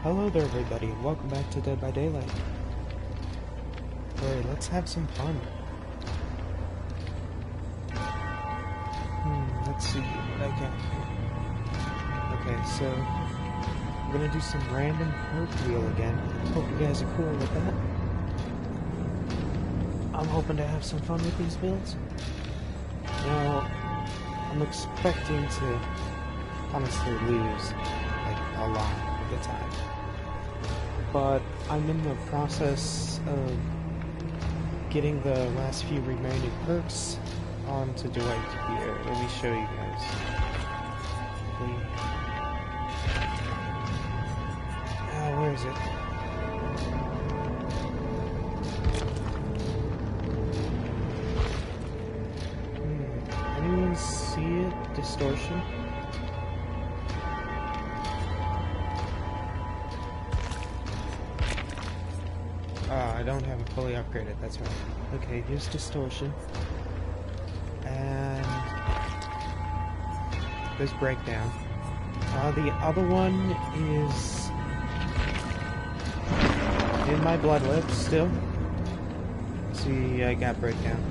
Hello there everybody, and welcome back to Dead by Daylight. Alright, let's have some fun. Let's see what I got here. Okay, so I'm gonna do some random perk wheel again. Hope you guys are cool with that. I'm hoping to have some fun with these builds. Now, I'm expecting to honestly lose like a lot of the time. But I'm in the process of getting the last few remaining perks onto Dwight here. Let me show you guys. Where is it? Anyone see it? Distortion? I don't have it fully upgraded, that's right. Okay, here's distortion. And there's breakdown. The other one is in my blood whip still. See, I got breakdown.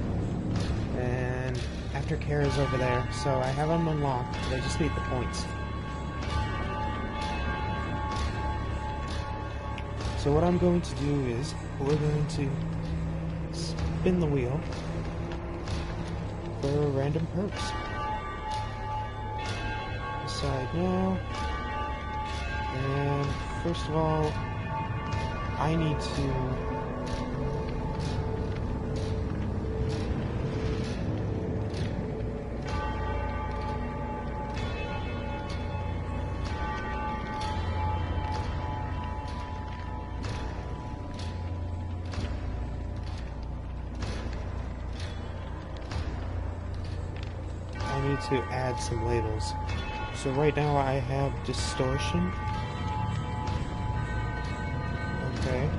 And aftercare is over there, so I have them unlocked, but I just need the points. So what I'm going to do is, we're going to spin the wheel for random perks. Decide now. And first of all, I need to add some labels. So right now I have distortion. Okay.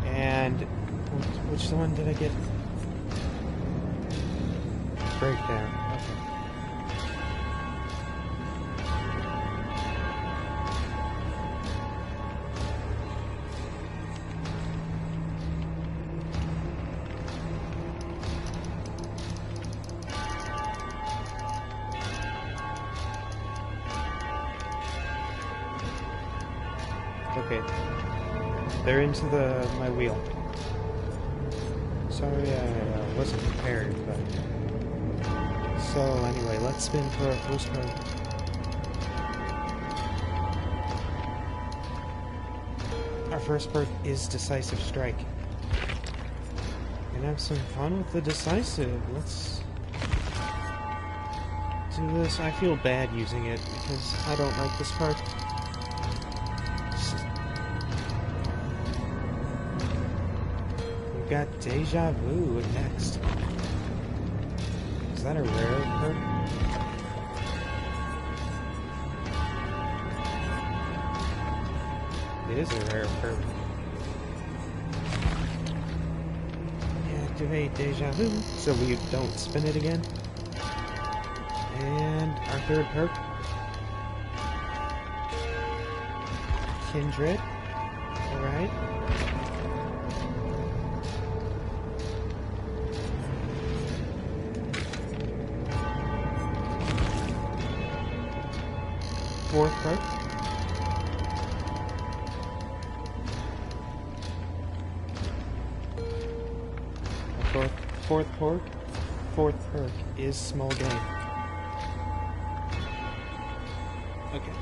And which one did I get? Breakdown. Okay. Okay, they're into my wheel. Sorry I wasn't prepared, but... So anyway, let's spin for our first perk. Our first perk is Decisive Strike. And have some fun with the Decisive. Let's do this. I feel bad using it because I don't like this perk. Got Deja Vu next. Is that a rare perk? It is a rare perk. Activate Deja Vu so we don't spin it again. And our third perk, Kindred. Alright. Fourth perk. Fourth perk is Small Game. Okay.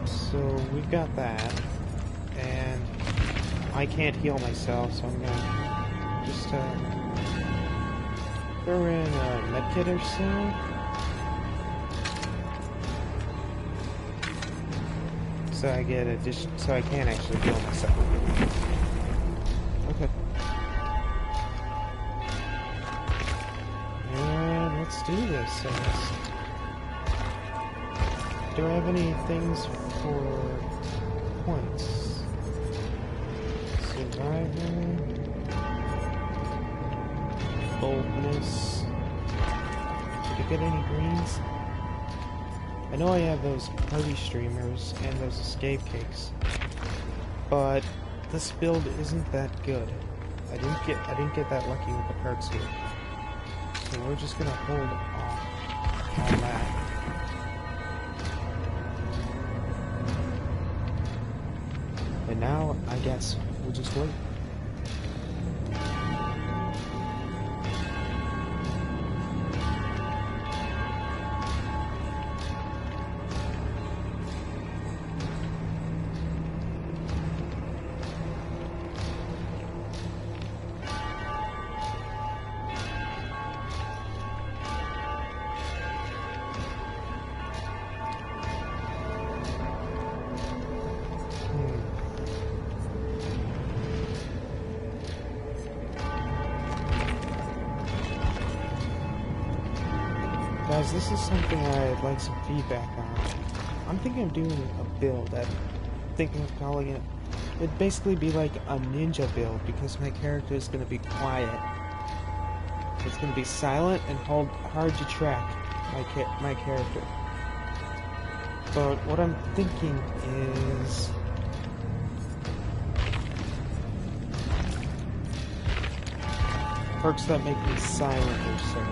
So we've got that, and I can't heal myself, so I'm gonna just throw in a medkit or so. So I get so I can actually heal myself. Okay. And let's do this. Do I have any things for points? Survival. Boldness. get any greens? I know I have those party streamers and those escape cakes, but this build isn't that good. I didn't get that lucky with the perks here. So we're just gonna hold off on that. And now I guess we'll just wait. Guys, this is something I'd like some feedback on. I'm thinking of doing a build. I'm thinking of calling it... It'd basically be like a ninja build, because my character is going to be quiet. It's going to be silent and hard to track my character. But what I'm thinking is... perks that make me silent or so.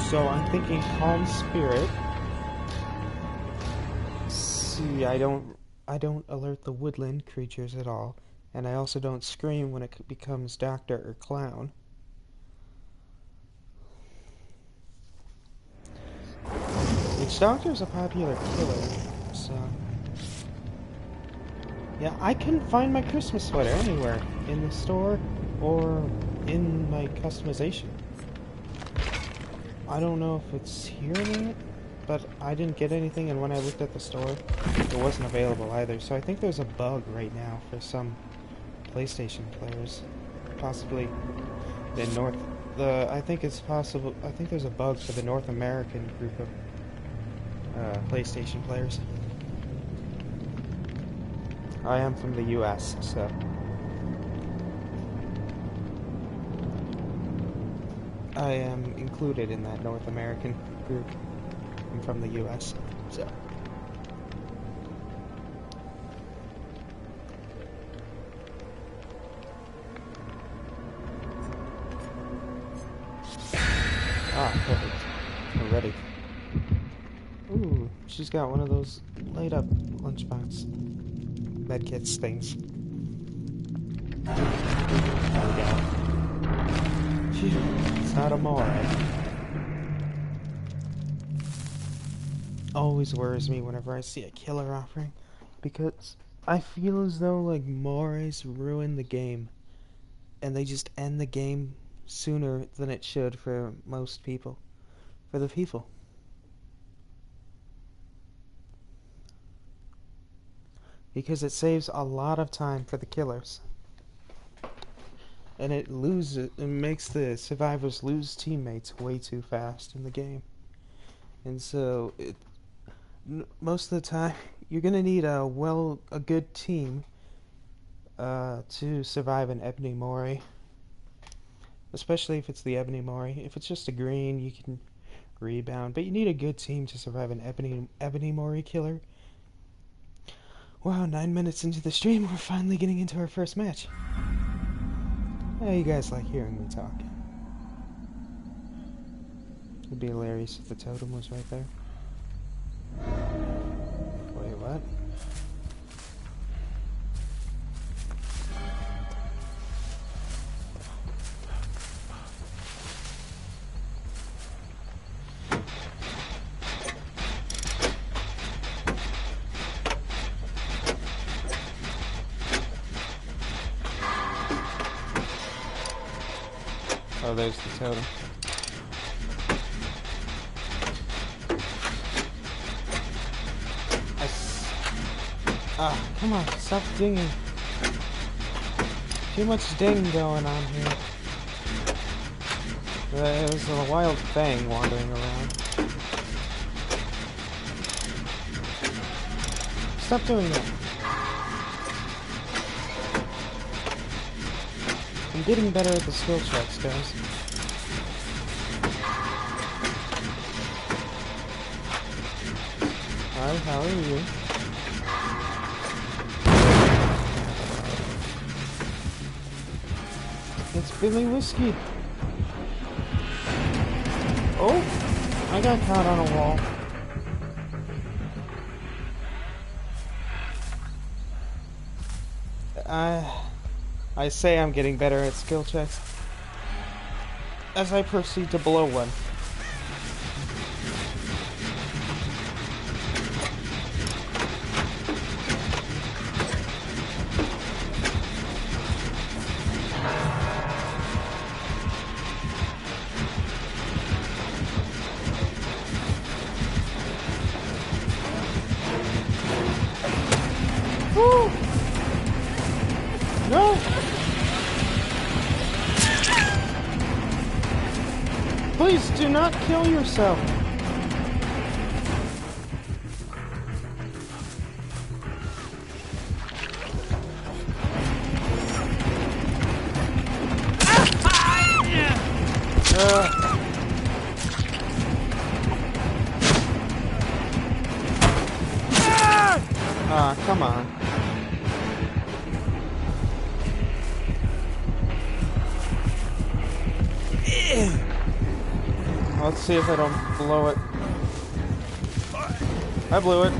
So I'm thinking Calm Spirit. See, I don't alert the woodland creatures at all, and I also don't scream when it becomes Doctor or Clown. Which Doctor's a popular killer, so yeah, I can find my Christmas sweater anywhere in the store or in my customization. I don't know if it's here yet, but I didn't get anything, and when I looked at the store, it wasn't available either. So I think there's a bug right now for some PlayStation players, possibly the I think it's possible. I think there's a bug for the North American group of PlayStation players. I am from the U.S., so. I am included in that North American group. I'm from the US, so. Ah, perfect. We're ready. Ooh, she's got one of those light up lunchbox medkits things. There we go. It's not a moray. Always worries me whenever I see a killer offering, because I feel as though like morays ruin the game, and they just end the game sooner than it should for most people, for the people. Because it saves a lot of time for the killers. And it makes the survivors lose teammates way too fast in the game. And so, most of the time, you're gonna need a good team to survive an Ebony Moray. Especially if it's the Ebony Moray. If it's just a green, you can rebound. But you need a good team to survive an Ebony Moray killer. Wow, 9 minutes into the stream, we're finally getting into our first match. Yeah, you guys like hearing me talk. It'd be hilarious if the totem was right there. Wait, what? Oh, there's the totem. Come on, stop dinging. Too much ding going on here. There's a wild thing wandering around. Stop doing that. I'm getting better at the skill checks, guys. Hi, how are you? It's Billy Whiskey. Oh, I got caught on a wall. I say I'm getting better at skill checks as I proceed to blow one. Woo! No! Please do not kill yourself. Come on. Let's see if I don't blow it. I blew it.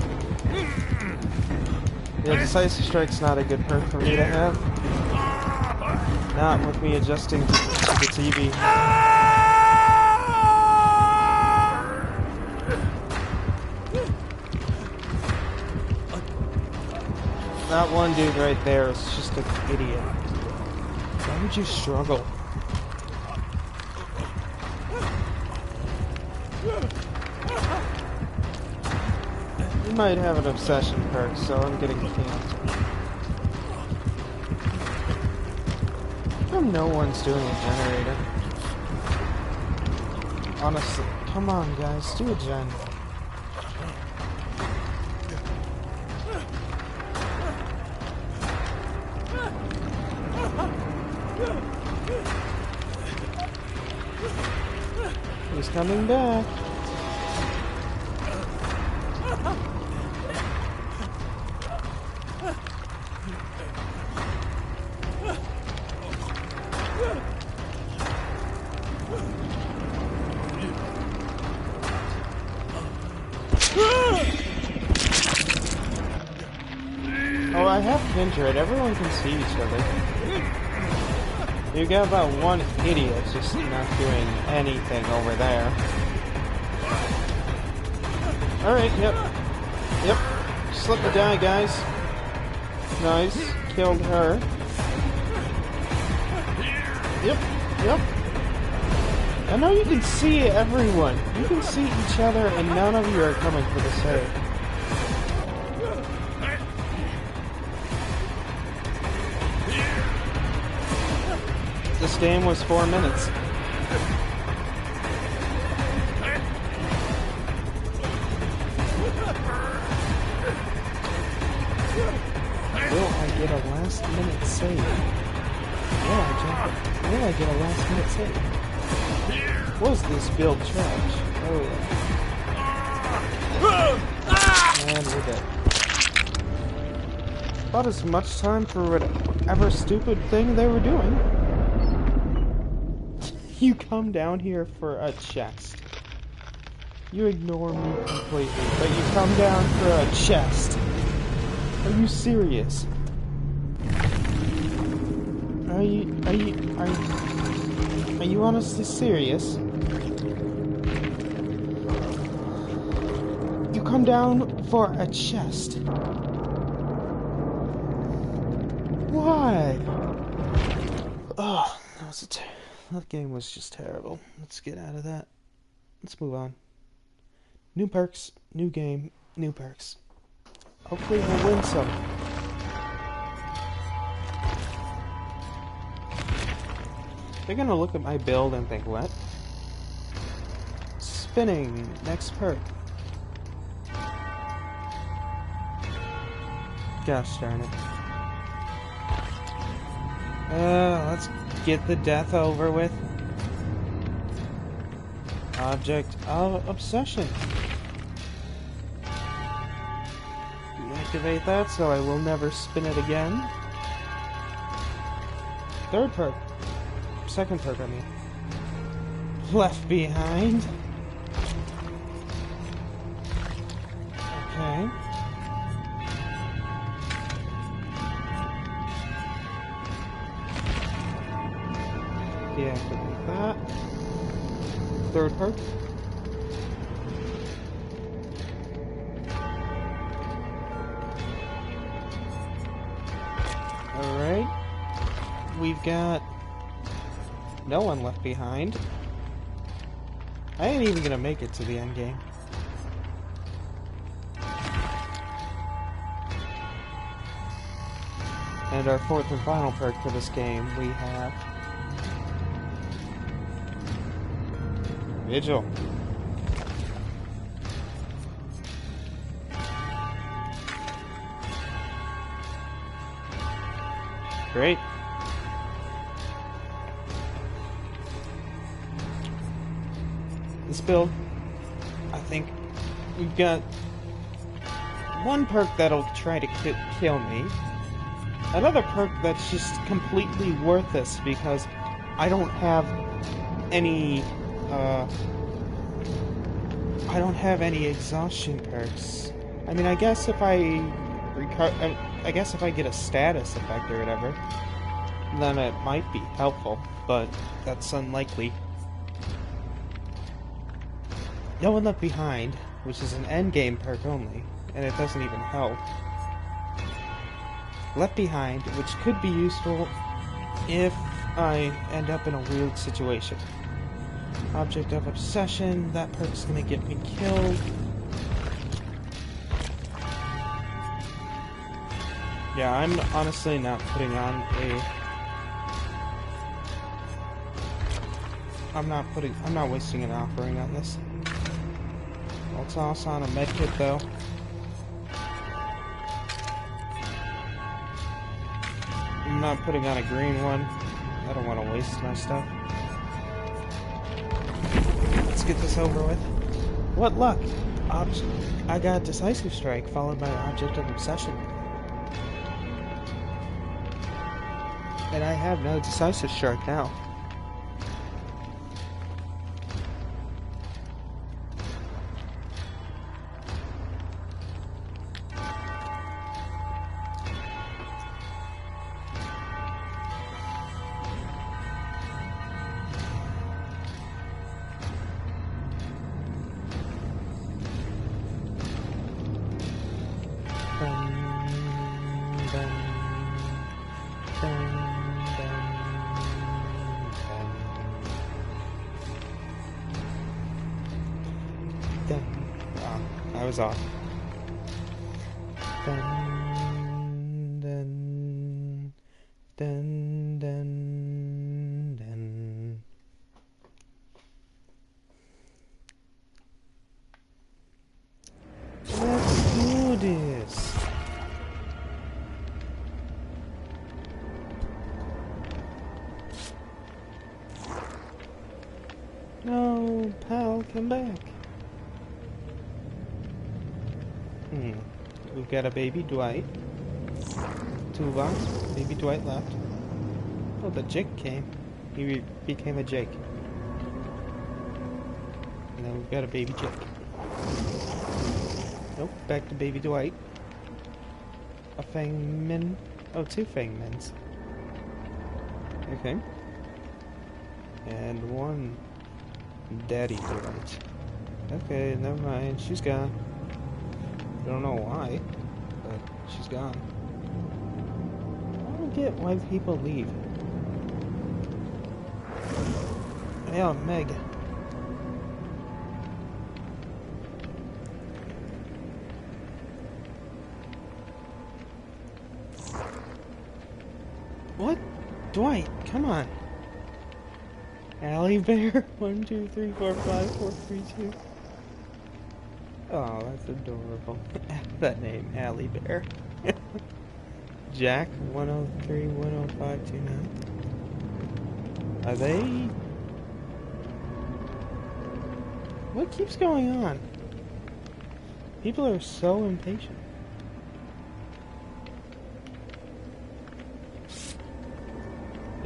Yeah, Decisive Strike's not a good perk for me to have. Not with me adjusting to the TV. That one dude right there is just an idiot. Why would you struggle? You might have an obsession perk, so I'm getting canceled. How come no one's doing a generator? Honestly, come on guys, do a gen. He's coming back. Oh, I have Kindred. Everyone can see each other. You got about one idiot just not doing anything over there. Alright, yep. Yep. Just let me die, guys. Nice. Killed her. Yep. Yep. I know you can see everyone. You can see each other and none of you are coming for the save. This game was 4 minutes. Will I get a last minute save? Will I get a last minute save? Was this build trash? Oh yeah. And we're dead. About as much time for whatever stupid thing they were doing. You come down here for a chest. You ignore me completely, but you come down for a chest. Are you serious? Are you honestly serious? You come down for a chest. Why? Oh, that game was just terrible. Let's get out of that. Let's move on. New perks, new game, new perks. Hopefully we'll win some. They're gonna look at my build and think, what? Spinning, next perk. Gosh darn it. Let's get the death over with. Object of obsession. deactivate that so I will never spin it again. Third perk. Second perk, I mean. Left behind. Okay. Deactivate that. Third perk. Alright. We've got no one left behind. I ain't even gonna make it to the end game. And our fourth and final perk for this game, we have Vigil. Great. This build, I think we've got one perk that'll try to kill me. Another perk that's just completely worthless because I don't have any exhaustion perks. I mean, I guess if I get a status effect or whatever, then it might be helpful, but that's unlikely. No One Left Behind, which is an endgame perk only, and it doesn't even help. Left Behind, which could be useful if I end up in a weird situation. Object of Obsession, that perk's gonna get me killed. Yeah, I'm honestly not putting on a... I'm not wasting an offering on this. I'll toss on a medkit though. I'm not putting on a green one. I don't want to waste my stuff. Let's get this over with. What luck! I got Decisive Strike followed by Object of Obsession. And I have no Decisive Strike now. I was off. Dun, dun, dun, dun, dun. Let's do this. No, pal, come back. We've got a baby Dwight. Toolbox. Baby Dwight left. Oh, the Jake came. He became a Jake. And then we've got a baby Jake. Nope, back to baby Dwight. A Fangman. Oh, two Fangmans. Okay. And one Daddy Dwight. Okay, never mind. She's gone. I don't know why, but she's gone. I don't get why people leave. Yeah, Meg. What? Dwight, come on. Allie Bear? 1, 2, 3, 4, 5, 4, 3, 2. Oh, that's adorable. That name, Allie Bear. Jack, 103, 10529. Are they... What keeps going on? People are so impatient.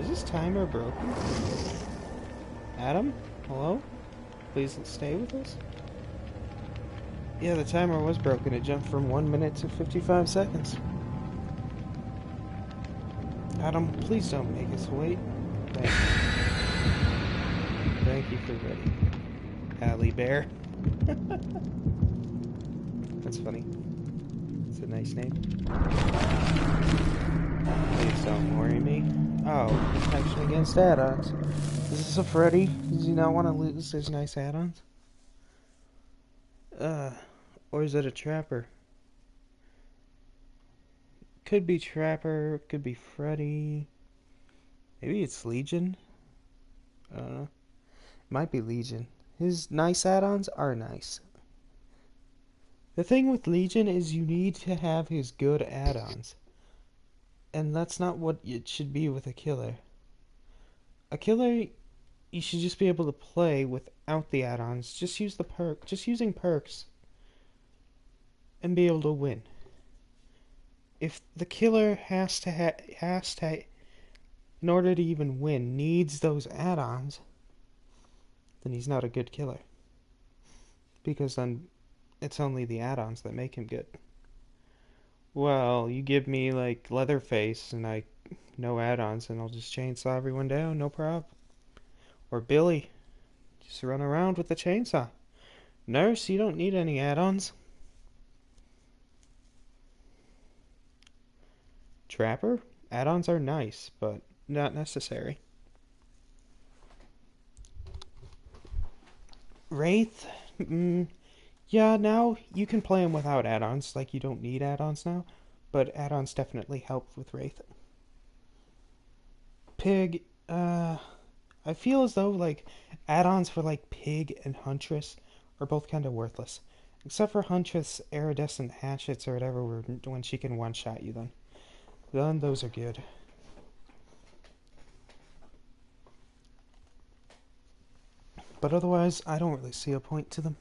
Is this timer broken? Adam? Hello? Please stay with us? Yeah, the timer was broken. It jumped from 1 minute to 55 seconds. Adam, please don't make us wait. Thank you. Thank you for ready. Allie Bear. That's funny. It's a nice name. Please don't worry me. Oh, protection against add-ons. Is this a Freddy? Does he not want to lose his nice add-ons? Or is it a Trapper? Could be Trapper, could be Freddy. Maybe it's Legion? Might be Legion. His nice add-ons are nice. The thing with Legion is you need to have his good add-ons. And that's not what it should be with a killer. A killer, you should just be able to play without the add-ons. Just use the perk. Just using perks. And be able to win. If the killer has to, in order to even win, needs those add-ons, then he's not a good killer. Because then it's only the add-ons that make him good. Well, you give me, like, Leatherface and no add-ons, and I'll just chainsaw everyone down, no problem. Or Billy. Just run around with the chainsaw. Nurse, you don't need any add-ons. Trapper? Add-ons are nice, but not necessary. Wraith? Yeah, now you can play them without add-ons, like you don't need add-ons now, but add-ons definitely help with Wraith. Pig, I feel as though, like, add-ons for, like, Pig and Huntress are both kind of worthless. Except for Huntress' iridescent hatchets or whatever, when she can one-shot you then. Then those are good. But otherwise, I don't really see a point to them.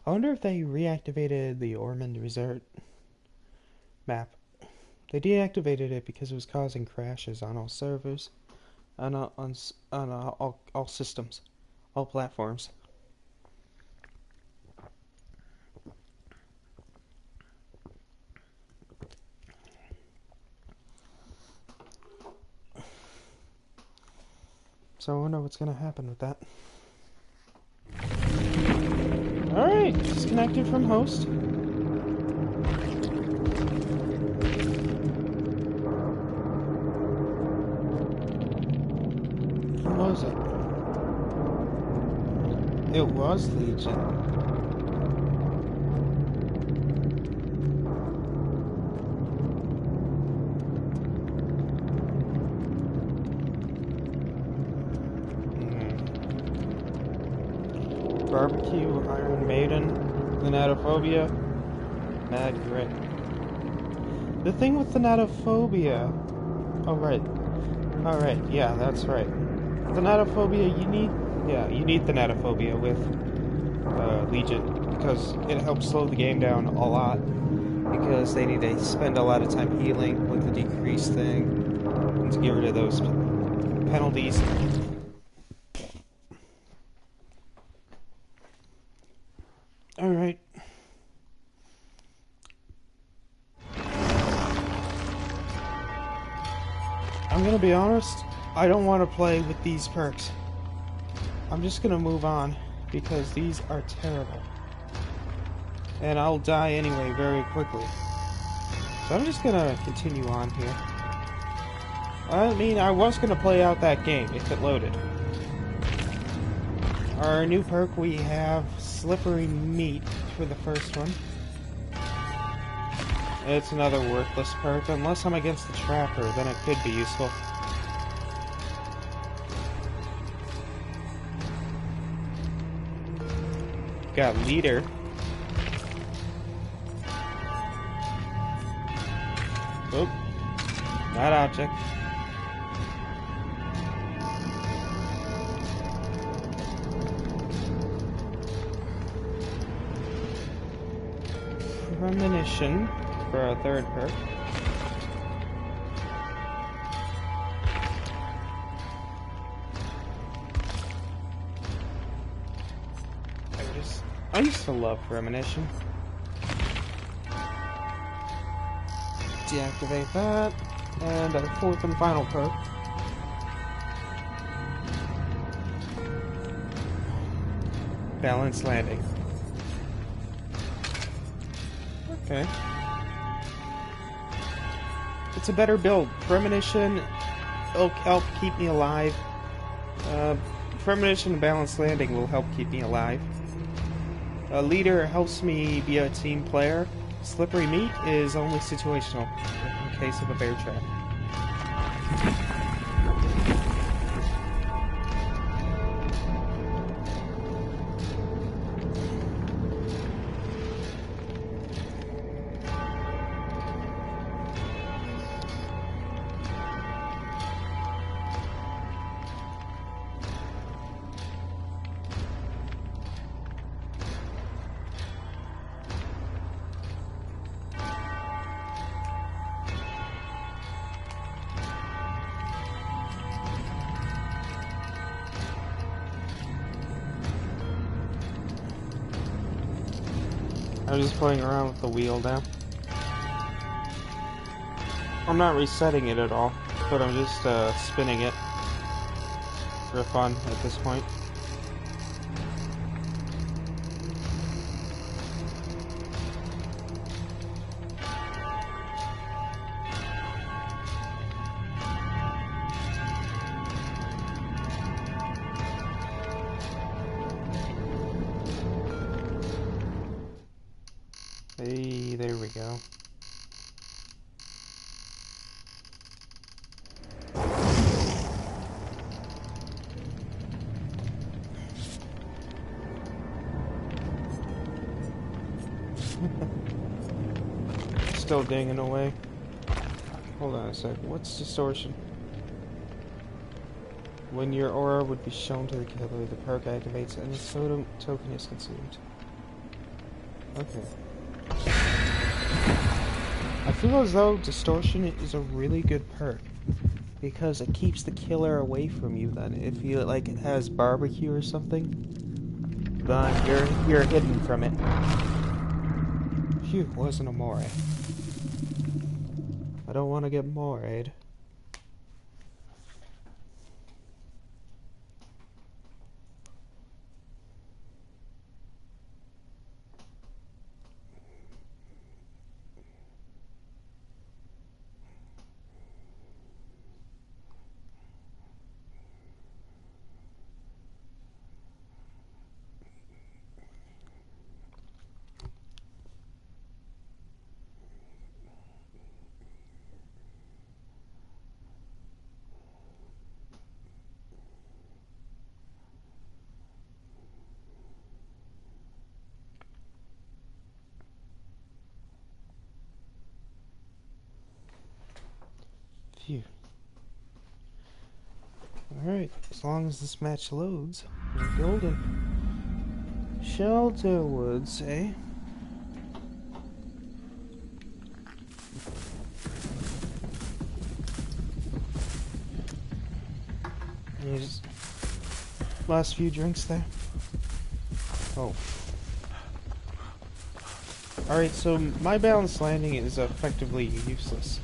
I wonder if they reactivated the Ormond Resort map. They deactivated it because it was causing crashes on all servers, on all systems, all platforms. So I wonder what's going to happen with that. Alright, disconnected from host. Who was it? It was Legion. Barbecue, Iron Maiden, Thanatophobia, Mad Grit. The thing with Thanatophobia... Oh, right. Alright, yeah, that's right. Thanatophobia, you need Thanatophobia with Legion, because it helps slow the game down a lot, because they need to spend a lot of time healing with the decrease thing, and to get rid of those penalties. Alright. I'm gonna be honest, I don't want to play with these perks. I'm just gonna move on, because these are terrible. And I'll die anyway very quickly. So I'm just gonna continue on here. I mean, I was gonna play out that game if it loaded. Our new perk, we have Slippery Meat for the first one. It's another worthless perk. Unless I'm against the Trapper, then it could be useful. Got Leader. Oop. That object. premonition for our third perk. I used to love premonition. Deactivate that, and our fourth and final perk. Balanced landing. Okay. It's a better build. Premonition will help keep me alive. Premonition and balanced landing will help keep me alive. A leader helps me be a team player. Slippery meat is only situational, in case of a bear trap. I'm just playing around with the wheel now. I'm not resetting it at all, but I'm just spinning it for fun at this point. Hey, there we go. Still dinging away. Hold on a sec. What's distortion? When your aura would be shown to the killer, the perk activates and the token is consumed. Okay. I feel as though distortion is a really good perk because it keeps the killer away from you. Then, if you like it has barbecue or something, then you're hidden from it. Phew, wasn't a moray. I don't want to get morayed. Phew. Alright, as long as this match loads, we're golden. Shelter Woods, eh? Just last few drinks there. Oh. Alright, so my balanced landing is effectively useless.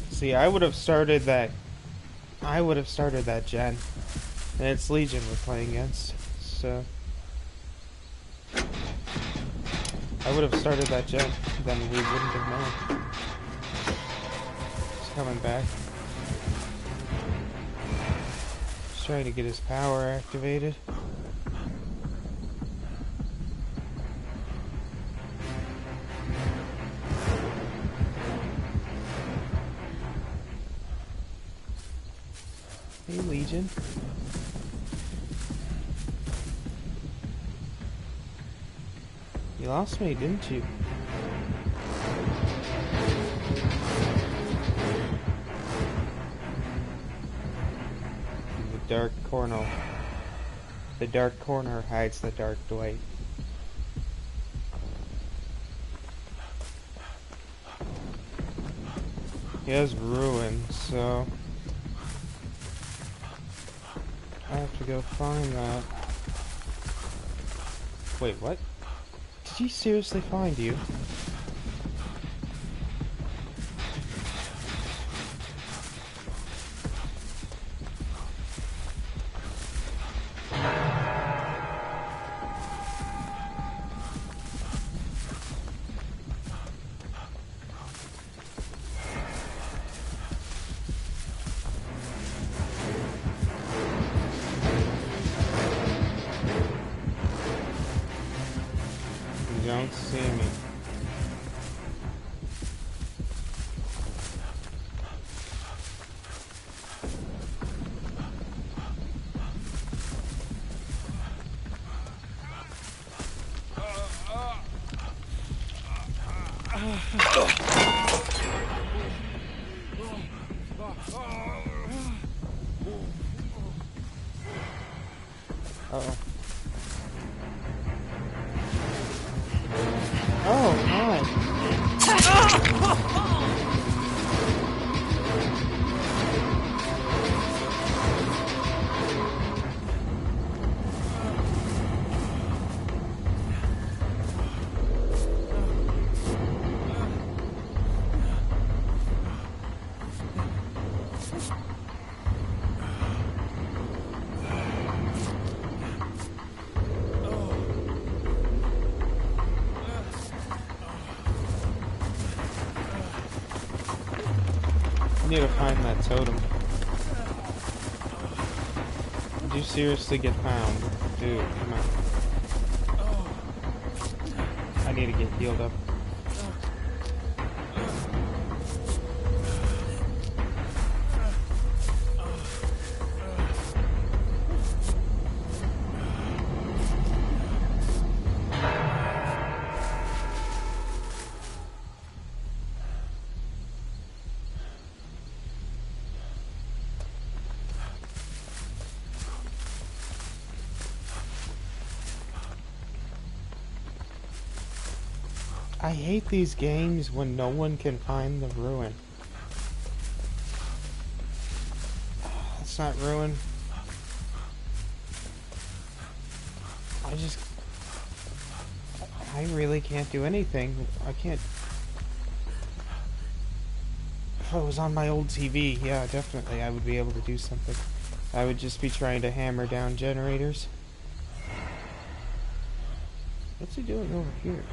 See, I would have started that gen. And it's Legion we're playing against, so I would have started that gen, then we wouldn't have known. He's coming back. Just trying to get his power activated. Hey, Legion. You lost me, didn't you? dark corner. The dark corner hides the dark light. He has ruin, so I have to go find that. Wait, what? Did he seriously find you? You don't see me. Uh-oh. Oh, I need to find that totem. Did you seriously get found? Dude, come on. I need to get healed up. I hate these games when no one can find the ruin. That's not ruin. I really can't do anything. I can't. If I was on my old TV, yeah, definitely I would be able to do something. I would just be trying to hammer down generators. What's he doing over here?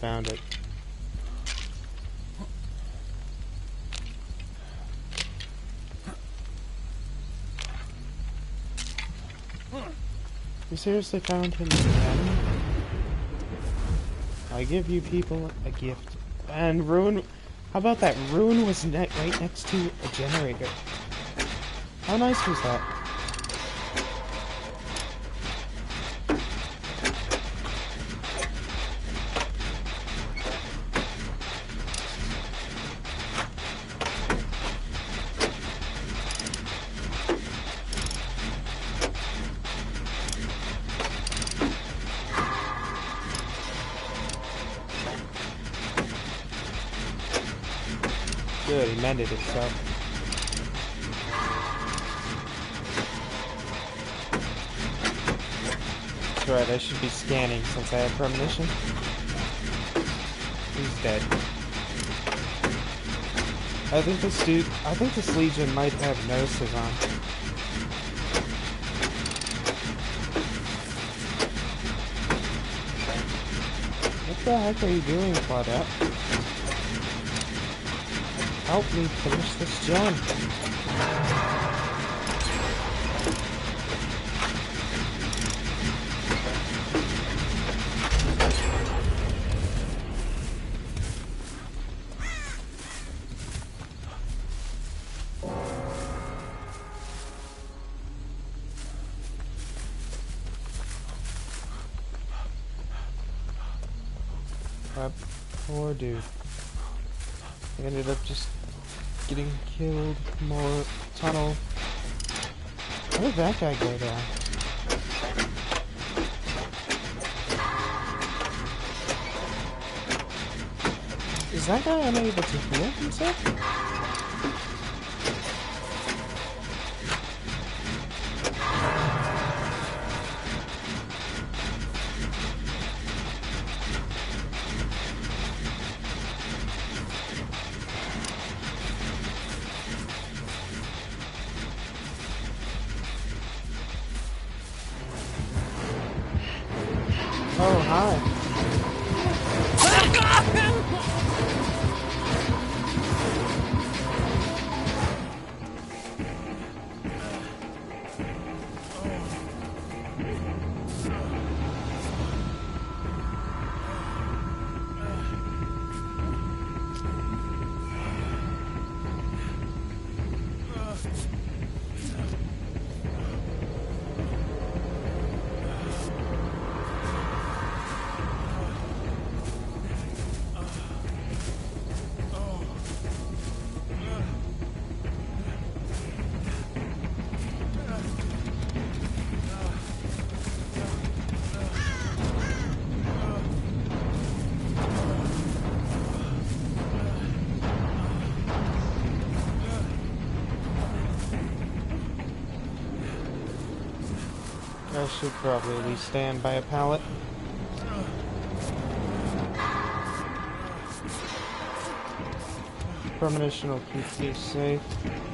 Found it. You seriously found him again? I give you people a gift. And ruin... How about that? Ruin was right next to a generator. How nice was that? Good, he mended himself. That's right, I should be scanning since I have premonition. He's dead. I think this Legion might have nurses on. What the heck are you doing, Claudette? Help me finish this gem. That poor dude. He ended up just getting killed. More tunnel. Where did that guy go down? Is that guy unable to heal himself? Oh, hi. I should probably at least stand by a pallet. Premonition will keep you safe,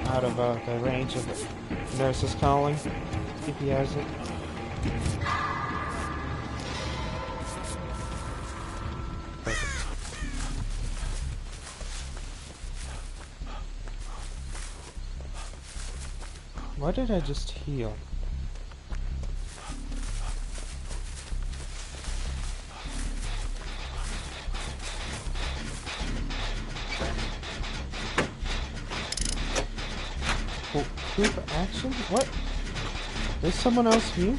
out of the range of the nurse's calling, if he has it. Perfect. Why did I just heal? Group action? What? There's someone else here?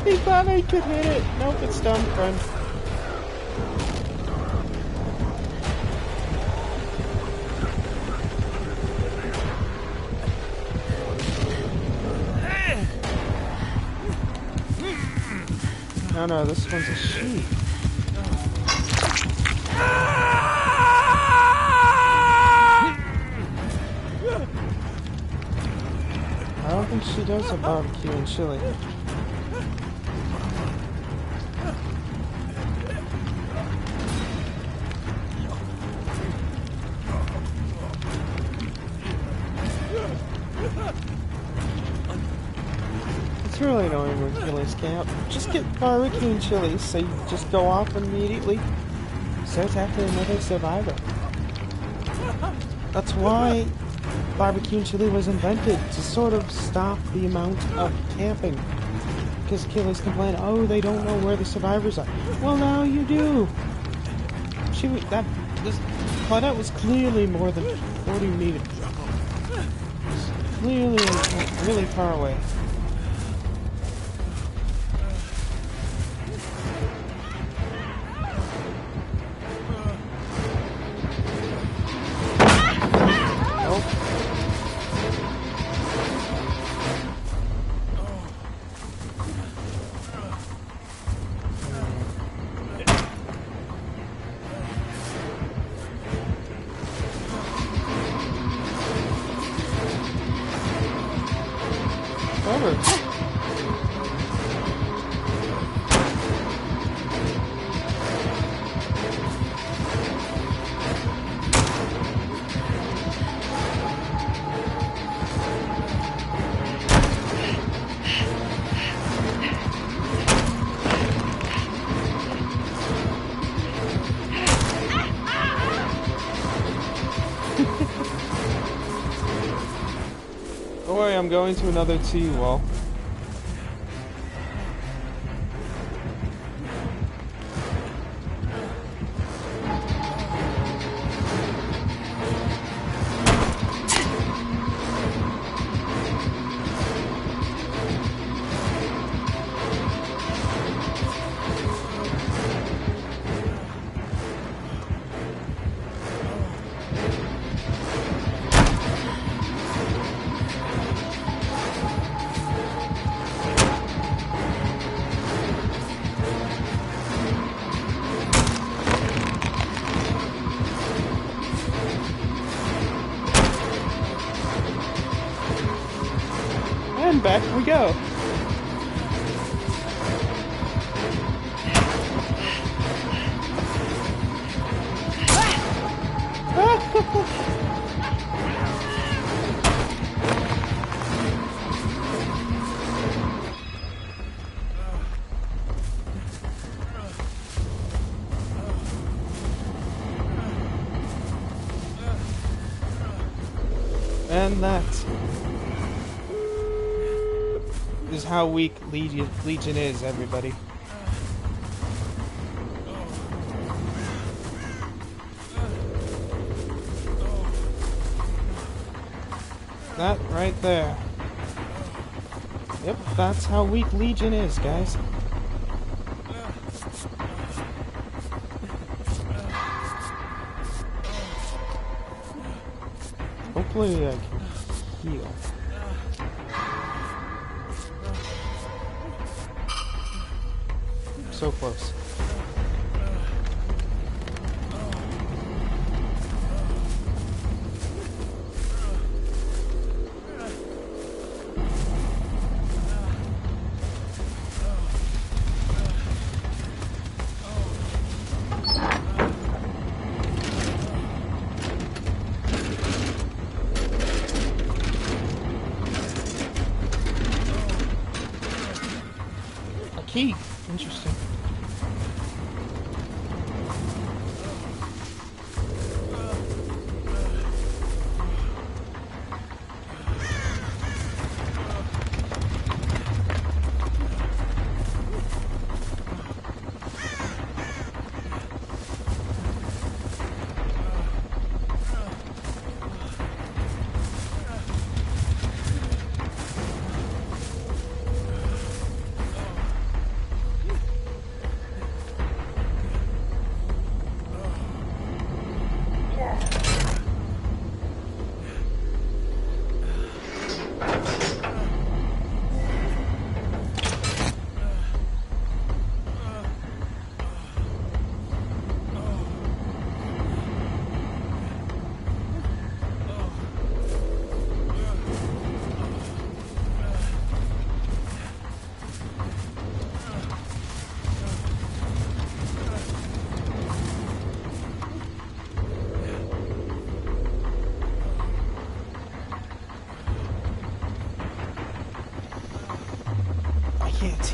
He thought I could hit it. Nope, it's done, friend. No, this one's a sheep. I don't does have barbecue and chili. It's really annoying when killers camp. Just get barbecue and chili, so you just go off immediately. Start after another survivor. That's why barbecue and chili was invented, to sort of stop the amount of camping. Because killers complain, oh, they don't know where the survivors are. Well, now you do. This cutout was clearly more than 40 meters. Clearly really far away. Don't worry, I'm going to another T wall. And back we go. And that is how weak Legion is, everybody. That right there. Yep, that's how weak Legion is, guys. Hopefully I can heal. So close. A key. Interesting.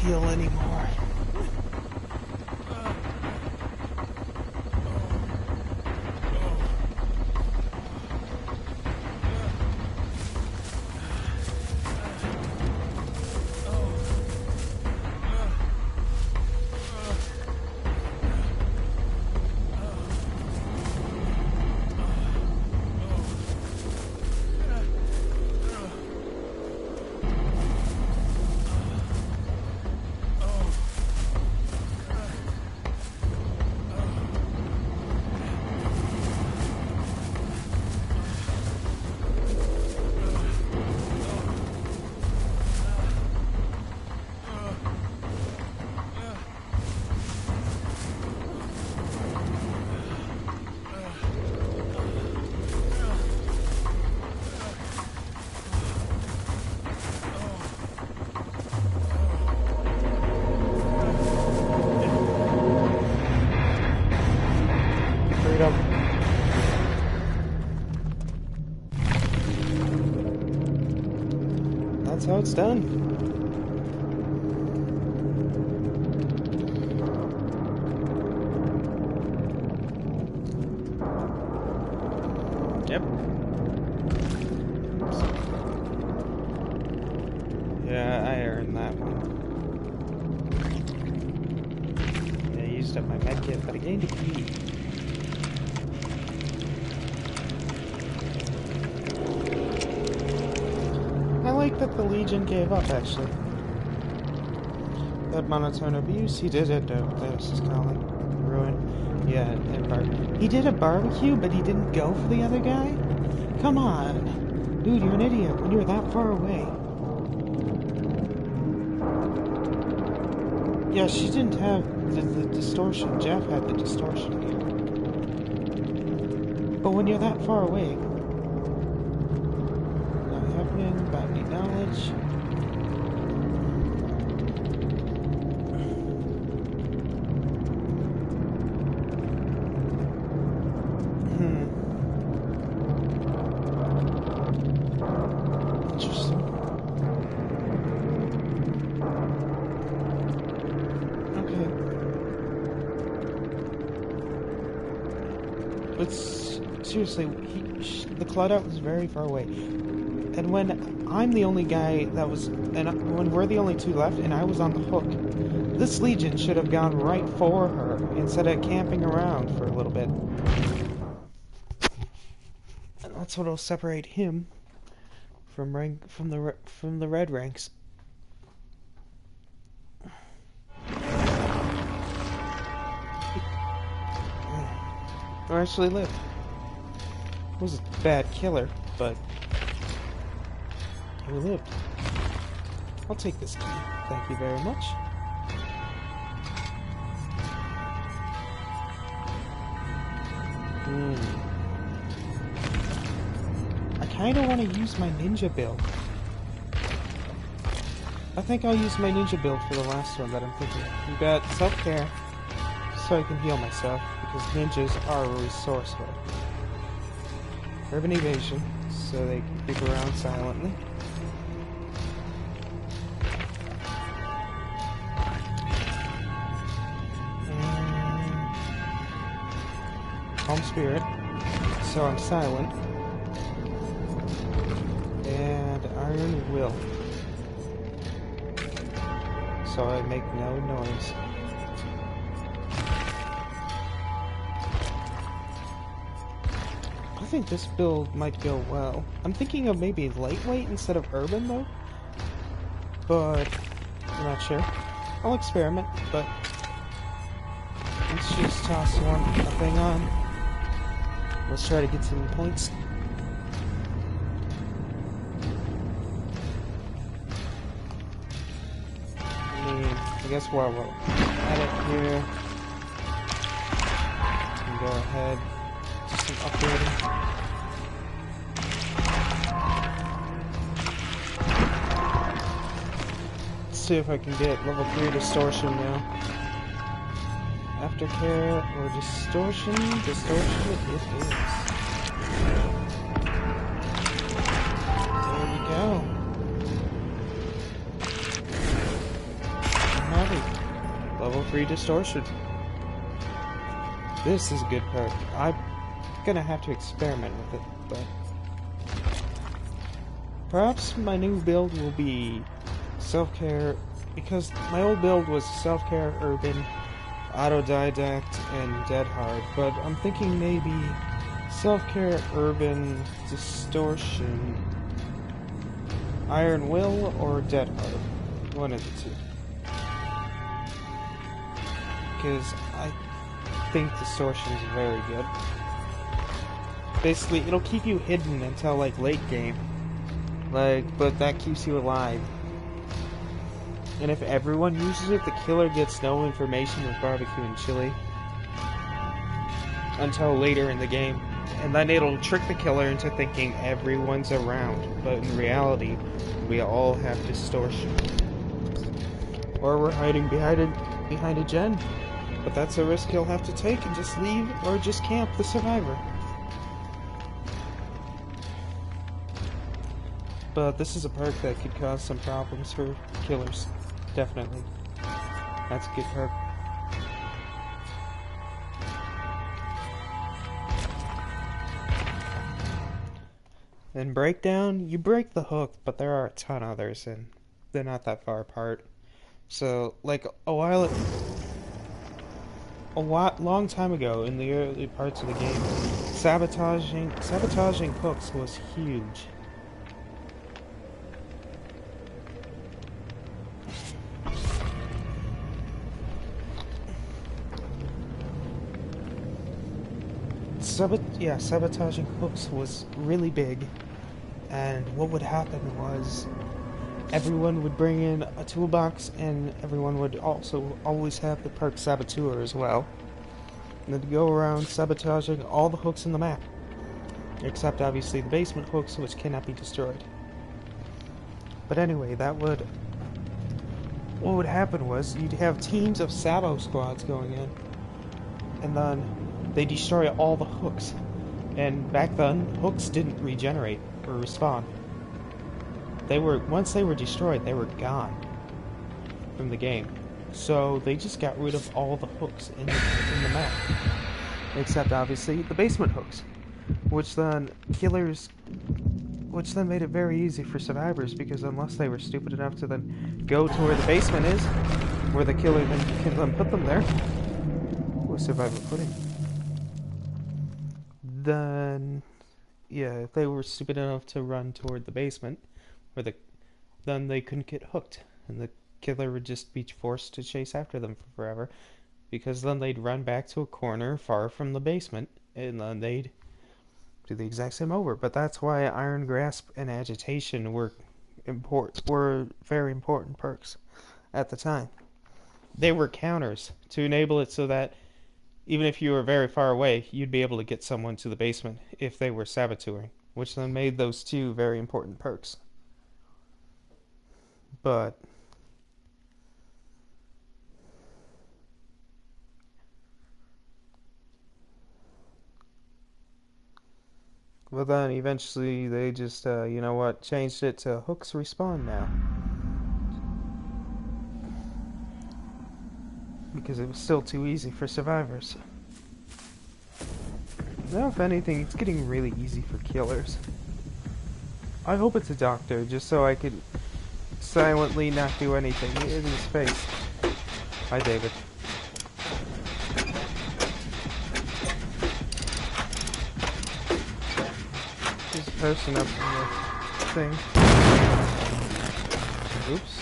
heal anymore. That's how it's done. Yep. Oops. Yeah, I earned that one. Yeah, I used up my medkit, but I gained a key. I like that the Legion gave up, actually. That monotone abuse, he did it. This is kind of like ruin. Yeah, and he did a barbecue, but he didn't go for the other guy? Come on. Dude, you're an idiot when you're that far away. Yeah, she didn't have the distortion. Jeff had the distortion here. But when you're that far away... Bounty knowledge. Interesting. Okay. But seriously, the Cloudout was very far away. And when I'm the only guy that was... And when we're the only two left and I was on the hook, this Legion should have gone right for her instead of camping around for a little bit. And that's what'll separate him from the red ranks. Or actually lived. Was a bad killer, but... he lived. I'll take this key. Thank you very much. I kind of want to use my ninja build. I think I'll use my ninja build for the last one that I'm thinking of. We've got self-care, so I can heal myself, because ninjas are resourceful. Urban evasion, so they can creep around silently. Calm spirit, so I'm silent. And iron will, so I make no noise. I think this build might go well. I'm thinking of maybe lightweight instead of urban though, but I'm not sure. I'll experiment, but let's just toss one thing on. Let's try to get some points. I guess while we're at it here, we can go ahead, do some upgrading. Let's see if I can get level 3 distortion now. Aftercare or distortion? Distortion it is. There we go. Level 3 distortion. This is a good perk. I'm gonna have to experiment with it, but perhaps my new build will be self-care, because my old build was self-care, urban, autodidact, and dead hard, but I'm thinking maybe self-care, urban, distortion, iron will, or dead hard. One of the two. Because I think distortion is very good. Basically, it'll keep you hidden until like late game. But that keeps you alive. And if everyone uses it, the killer gets no information with barbecue and chili until later in the game. And then it'll trick the killer into thinking everyone's around. But in reality, we all have distortion. Or we're hiding behind a gen. But that's a risk he'll have to take and just leave or just camp the survivor. But this is a perk that could cause some problems for killers. Definitely. That's a good perk. In Breakdown, you break the hook, but there are a ton of others, and they're not that far apart. So, like, long time ago, in the early parts of the game, sabotaging hooks was huge. Sabotaging hooks was really big, and what would happen was everyone would bring in a toolbox, and everyone would also always have the perk Saboteur as well. And they'd go around sabotaging all the hooks in the map, except obviously the basement hooks, which cannot be destroyed. But anyway, what would happen was you'd have teams of Sabo squads going in, and then they destroy all the hooks. And back then, hooks didn't regenerate or respawn. Once they were destroyed, they were gone from the game. So they just got rid of all the hooks in the map, except obviously the basement hooks, which then made it very easy for survivors, because unless they were stupid enough to then go to where the basement is, where the killer then can then put them there, with survival footing. Then, yeah, if they were stupid enough to run toward the basement, then they couldn't get hooked, and the killer would just be forced to chase after them for forever, because then they'd run back to a corner far from the basement, and then they'd do the exact same over. But that's why Iron Grasp and Agitation were very important perks at the time. They were counters to enable it so that even if you were very far away, you'd be able to get someone to the basement if they were saboteuring, which then made those two very important perks. But then eventually they just, changed it to hooks respawn now. Because it was still too easy for survivors. Now, if anything, it's getting really easy for killers. I hope it's a doctor, just so I could silently not do anything in his face. Hi, David. There's a person up in the thing. Oops.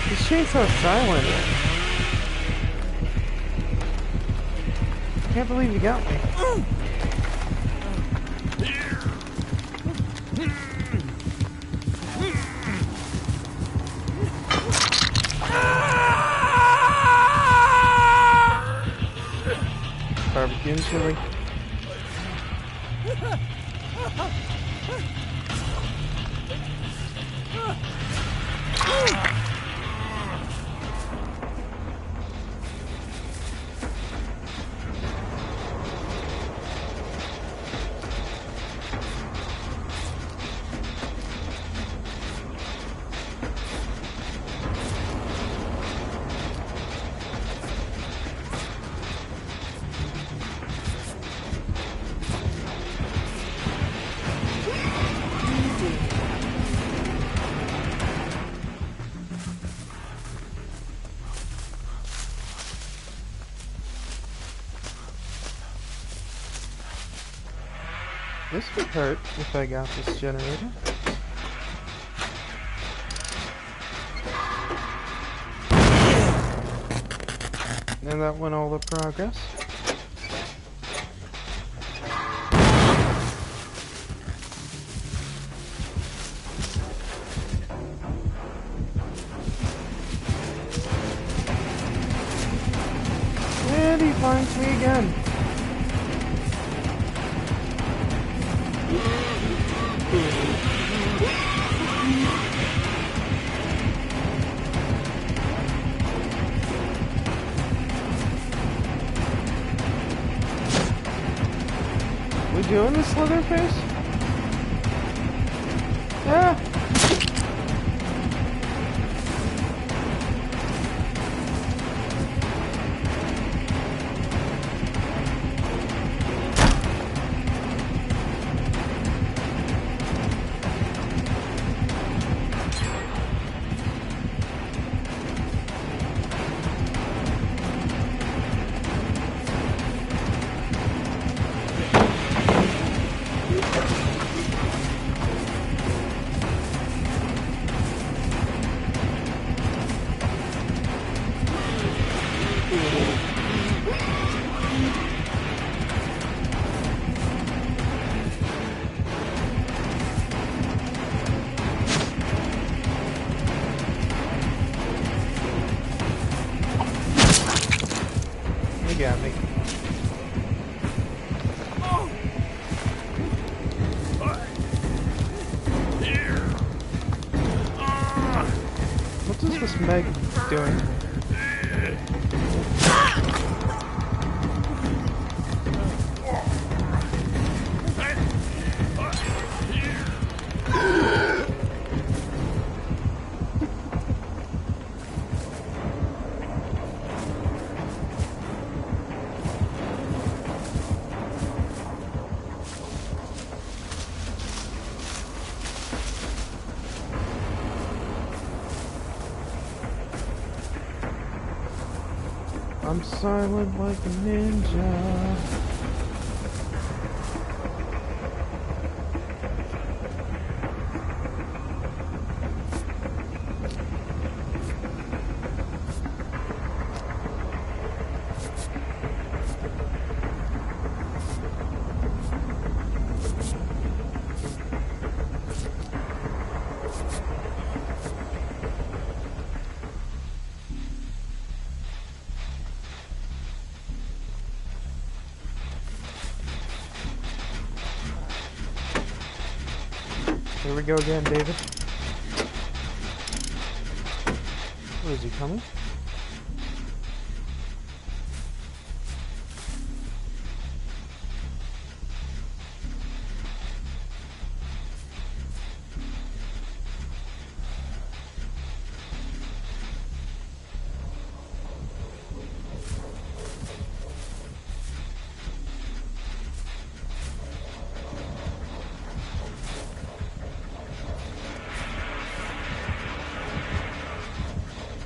This chainsaw's silent. I can't believe you got me. eventually. This could hurt if I got this generator. And that went all the progress. And he finds me again. We doing this, Leatherface? Yeah. You got me. What is this Meg doing? I'm silent like a ninja. Here we go again, David. Where is he coming?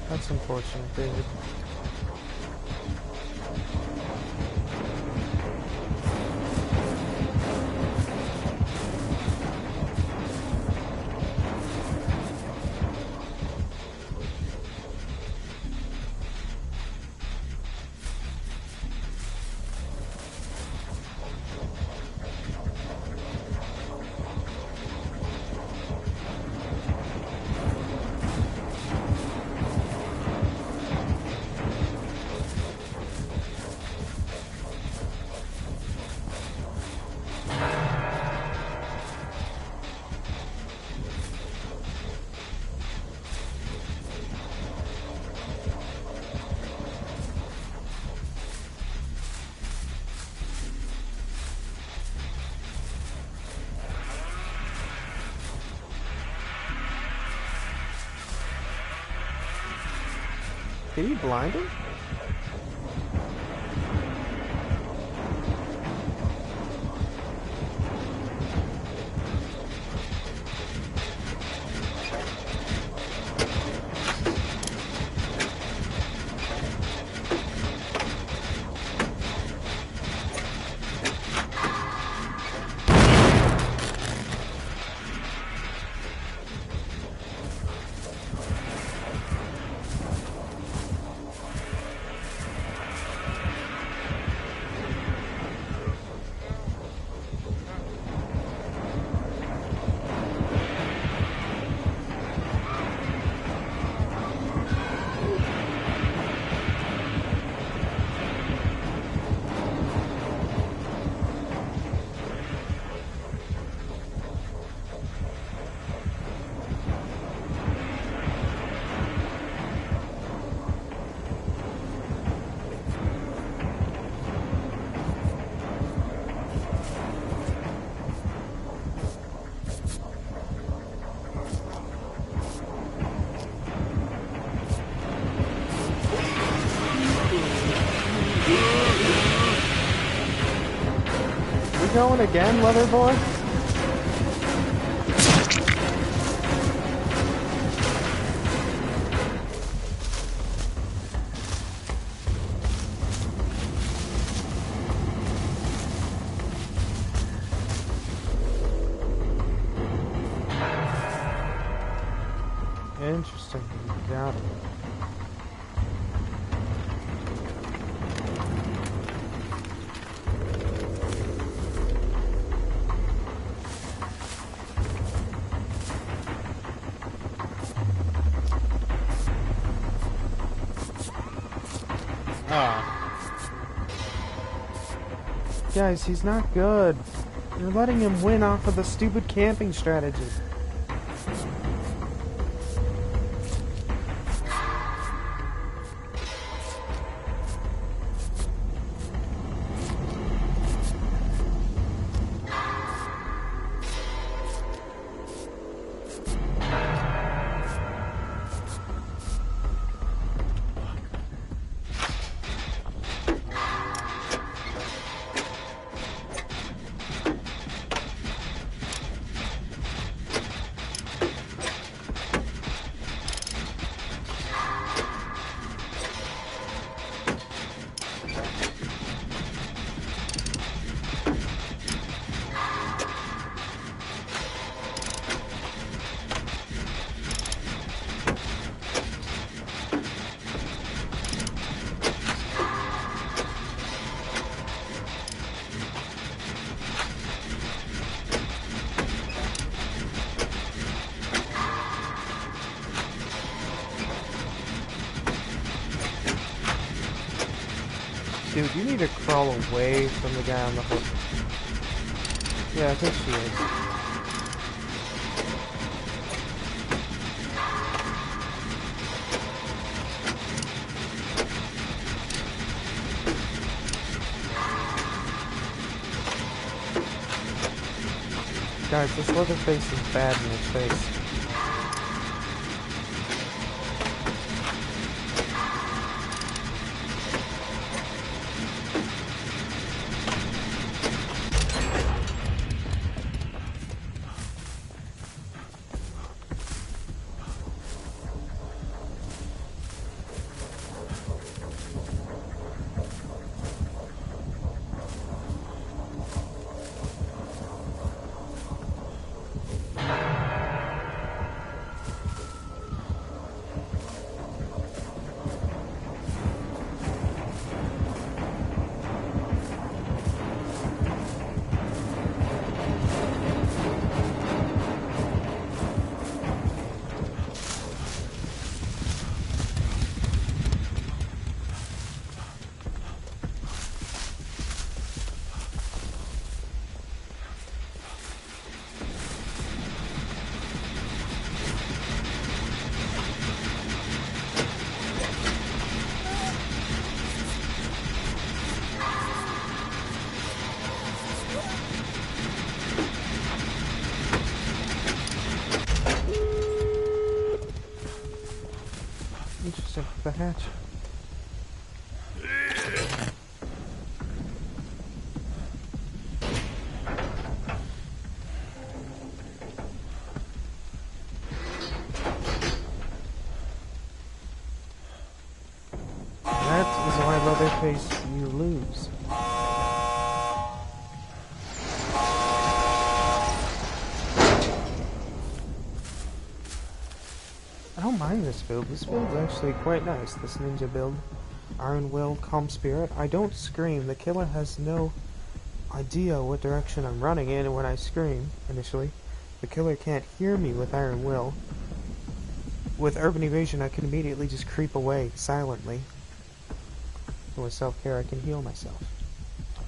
That's unfortunate, David. Did he blind him? Going again, leather boy? Interesting. Got it. Guys, he's not good. You're letting him win off of the stupid camping strategy. Dude, you need to crawl away from the guy on the hook. Yeah, I think she is. Guys, this Leatherface is bad in his face. Interesting. The hatch. Leatherface, you lose. I don't mind this build. This build's actually quite nice. This ninja build. Iron Will, Calm Spirit. I don't scream. The killer has no idea what direction I'm running in when I scream, initially. The killer can't hear me with Iron Will. With Urban Evasion, I can immediately just creep away, silently. And with Self-Care, I can heal myself. I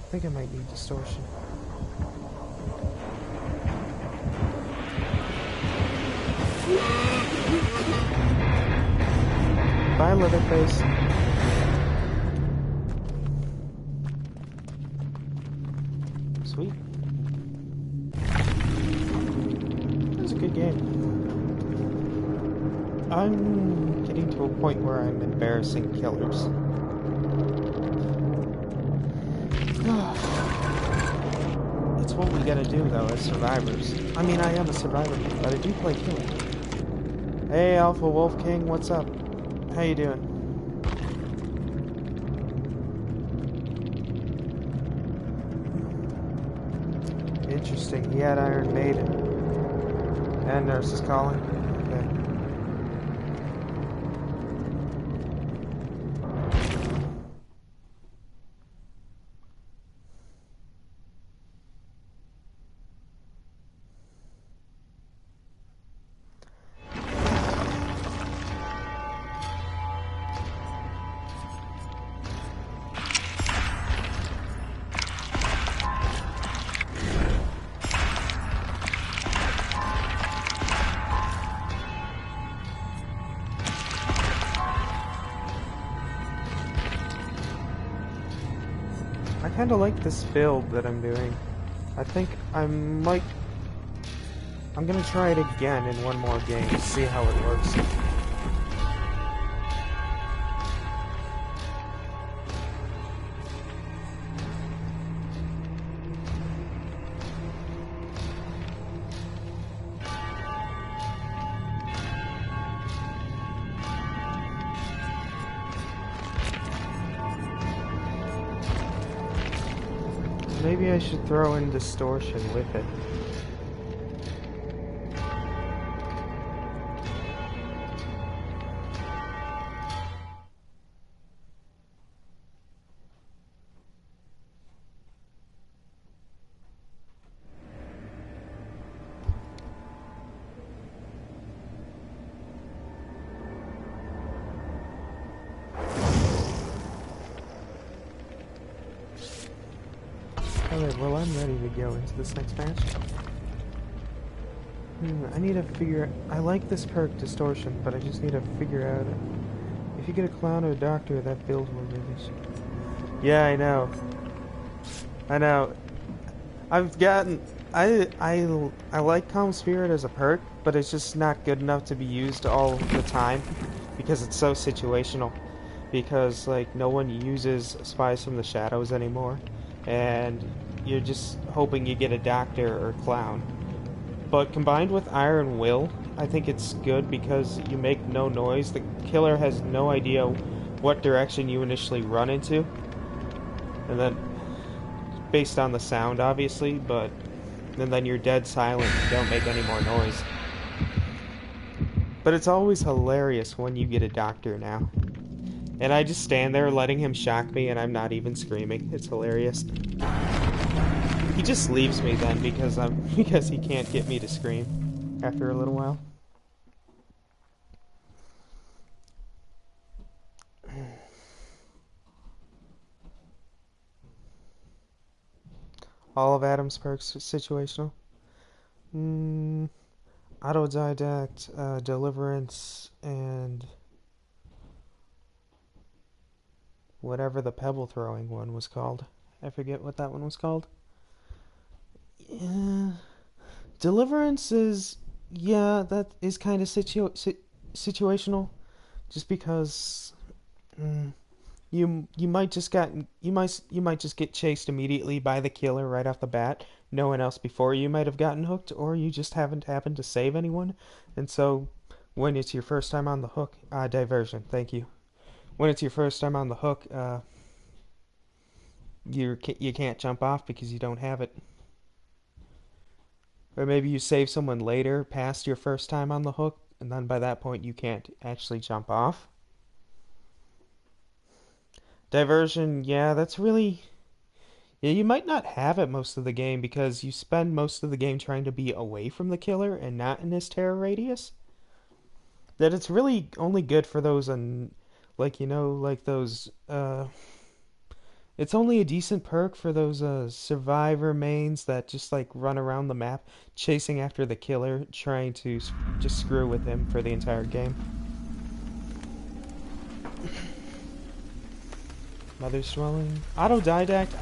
think I might need Distortion. Bye, Leatherface. Sweet. That was a good game. I'm getting to a point where I'm embarrassing killers. It's what we gotta do, though, as survivors. I mean, I am a survivor, but I do play killer. Hey, Alpha Wolf King, what's up? How you doing? Interesting. He had Iron Maiden. And Nurse is calling. Okay. I kinda like this build that I'm doing. I think I'm gonna try it again in one more game to see how it works. Maybe I should throw in Distortion with it. Alright, well, I'm ready to go into this next match. I need to figure... I like this perk, Distortion, but I just need to figure out... If you get a clown or a doctor, that build will release. Yeah, I know. I know. I've gotten... I like Calm Spirit as a perk, but it's just not good enough to be used all the time, because it's so situational. Because, like, no one uses Spies from the Shadows anymore. And you're just hoping you get a doctor or clown. But combined with Iron Will, I think it's good because you make no noise. The killer has no idea what direction you initially run into. And then, based on the sound, obviously, but and then you're dead silent and don't make any more noise. But it's always hilarious when you get a doctor now. And I just stand there letting him shock me and I'm not even screaming. It's hilarious. He just leaves me then because he can't get me to scream after a little while. All of Adam's perks situational. Autodidact, Deliverance, and whatever the pebble throwing one was called. I forget what that one was called. Yeah. Deliverance is... Yeah, that is kind of situational. Just because... You might just get chased immediately by the killer right off the bat. No one else before you might have gotten hooked, or you just haven't happened to save anyone. And so, when it's your first time on the hook, diversion, thank you. when it's your first time on the hook, you can't jump off because you don't have it. Or maybe you save someone later past your first time on the hook, and then by that point you can't actually jump off. Diversion, yeah, that's really... Yeah, you might not have it most of the game because you spend most of the game trying to be away from the killer and not in his terror radius. That it's really only good for those, like, you know, like those, it's only a decent perk for those survivor mains that just like run around the map chasing after the killer, trying to just screw with him for the entire game. Mother's Dwelling. Autodidact,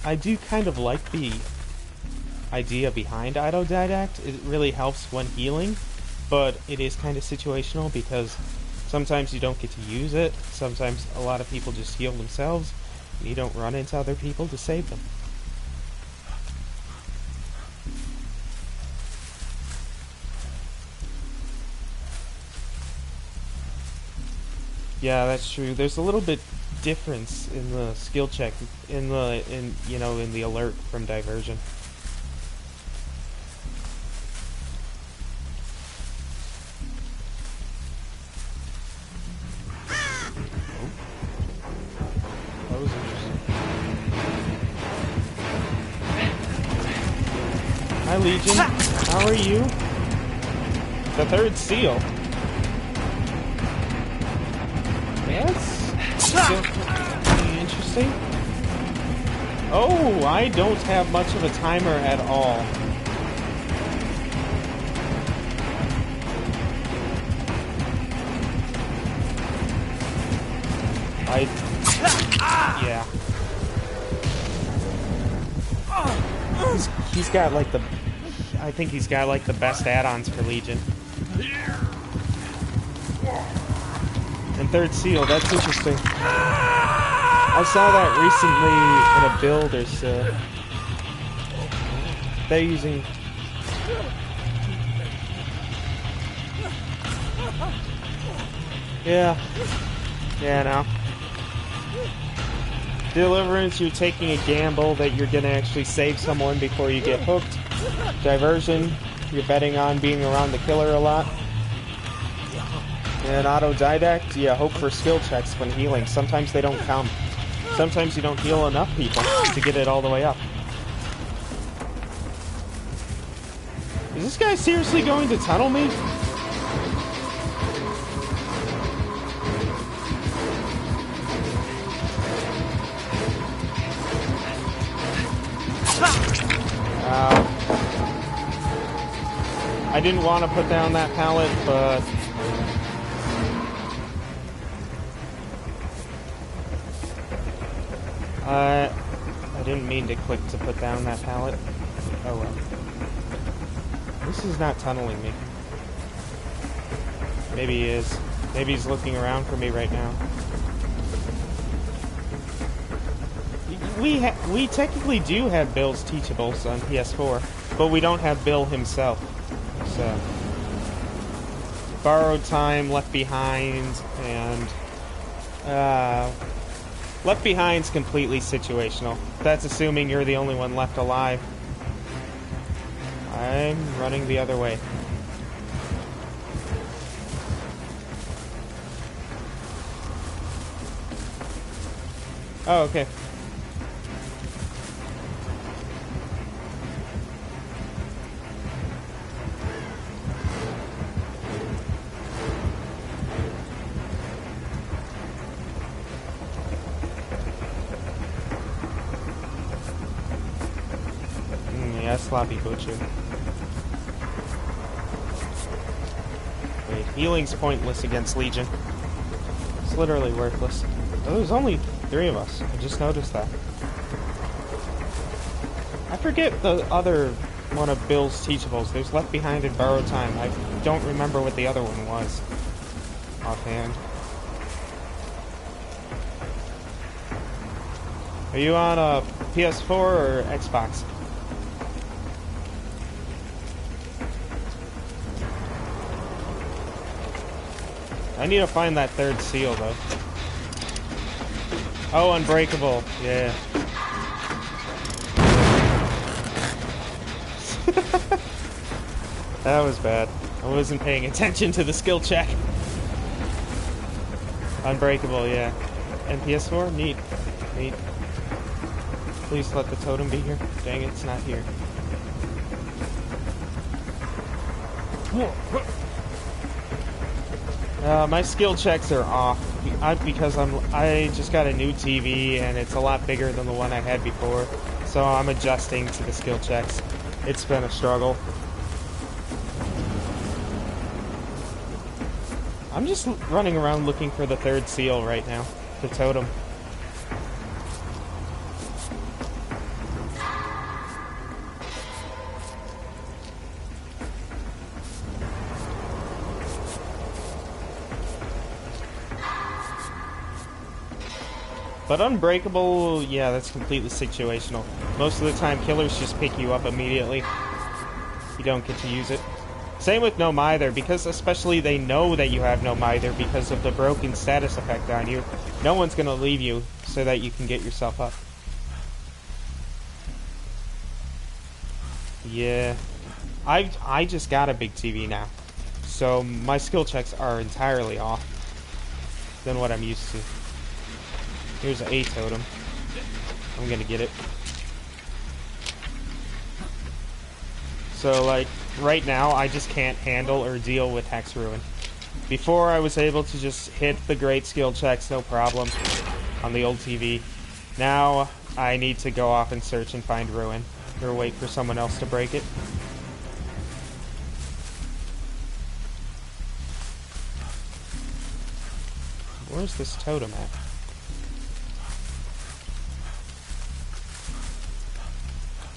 I do kind of like the idea behind Autodidact. It really helps when healing, but it is kind of situational because sometimes you don't get to use it. Sometimes a lot of people just heal themselves, and you don't run into other people to save them. Yeah, that's true. There's a little bit difference in the skill check in the alert from Diversion. Oh. That was interesting. Hi Legion, how are you? The third seal. That's pretty interesting. Oh, I don't have much of a timer at all. Yeah. He's got like the... I think he's got like the best add-ons for Legion. And third seal, that's interesting. I saw that recently in a build or so. They're using... Yeah. Yeah, no. Deliverance, you're taking a gamble that you're gonna actually save someone before you get hooked. Diversion, you're betting on being around the killer a lot. And Autodidact, yeah, hope for skill checks when healing. Sometimes they don't count. Sometimes you don't heal enough people to get it all the way up. Is this guy seriously going to tunnel me? I didn't want to put down that pallet, but... I didn't mean to click to put down that pallet. Oh well. This is not tunneling me. Maybe he is. Maybe he's looking around for me right now. We technically do have Bill's teachables on PS4, but we don't have Bill himself. So, borrowed time, left behind, and left behind's completely situational. That's assuming you're the only one left alive. I'm running the other way. Oh, okay. Yeah, sloppy butcher. Wait, healing's pointless against Legion. It's literally worthless. Oh, there's only 3 of us. I just noticed that. I forget the other one of Bill's teachables. There's Left Behind and Borrowed Time. I don't remember what the other one was offhand. Are you on a PS4 or Xbox? I need to find that third seal, though. Oh, unbreakable. Yeah. That was bad. I wasn't paying attention to the skill check. Unbreakable, yeah. And PS4? Neat. Neat. Please let the totem be here. Dang it, it's not here. My skill checks are off because I just got a new TV and it's a lot bigger than the one I had before, so I'm adjusting to the skill checks. It's been a struggle. I'm just running around looking for the third seal right now, the totem. But unbreakable, yeah, that's completely situational. Most of the time, killers just pick you up immediately. You don't get to use it. Same with no mither, because especially they know that you have no mither because of the broken status effect on you. No one's gonna leave you so that you can get yourself up. Yeah. I just got a big TV now. So my skill checks are entirely off than what I'm used to. Here's a totem. I'm gonna get it. So, like, right now, I just can't handle or deal with Hex Ruin. Before, I was able to just hit the great skill checks, no problem, on the old TV. Now, I need to go off and search and find Ruin, or wait for someone else to break it. Where's this totem at?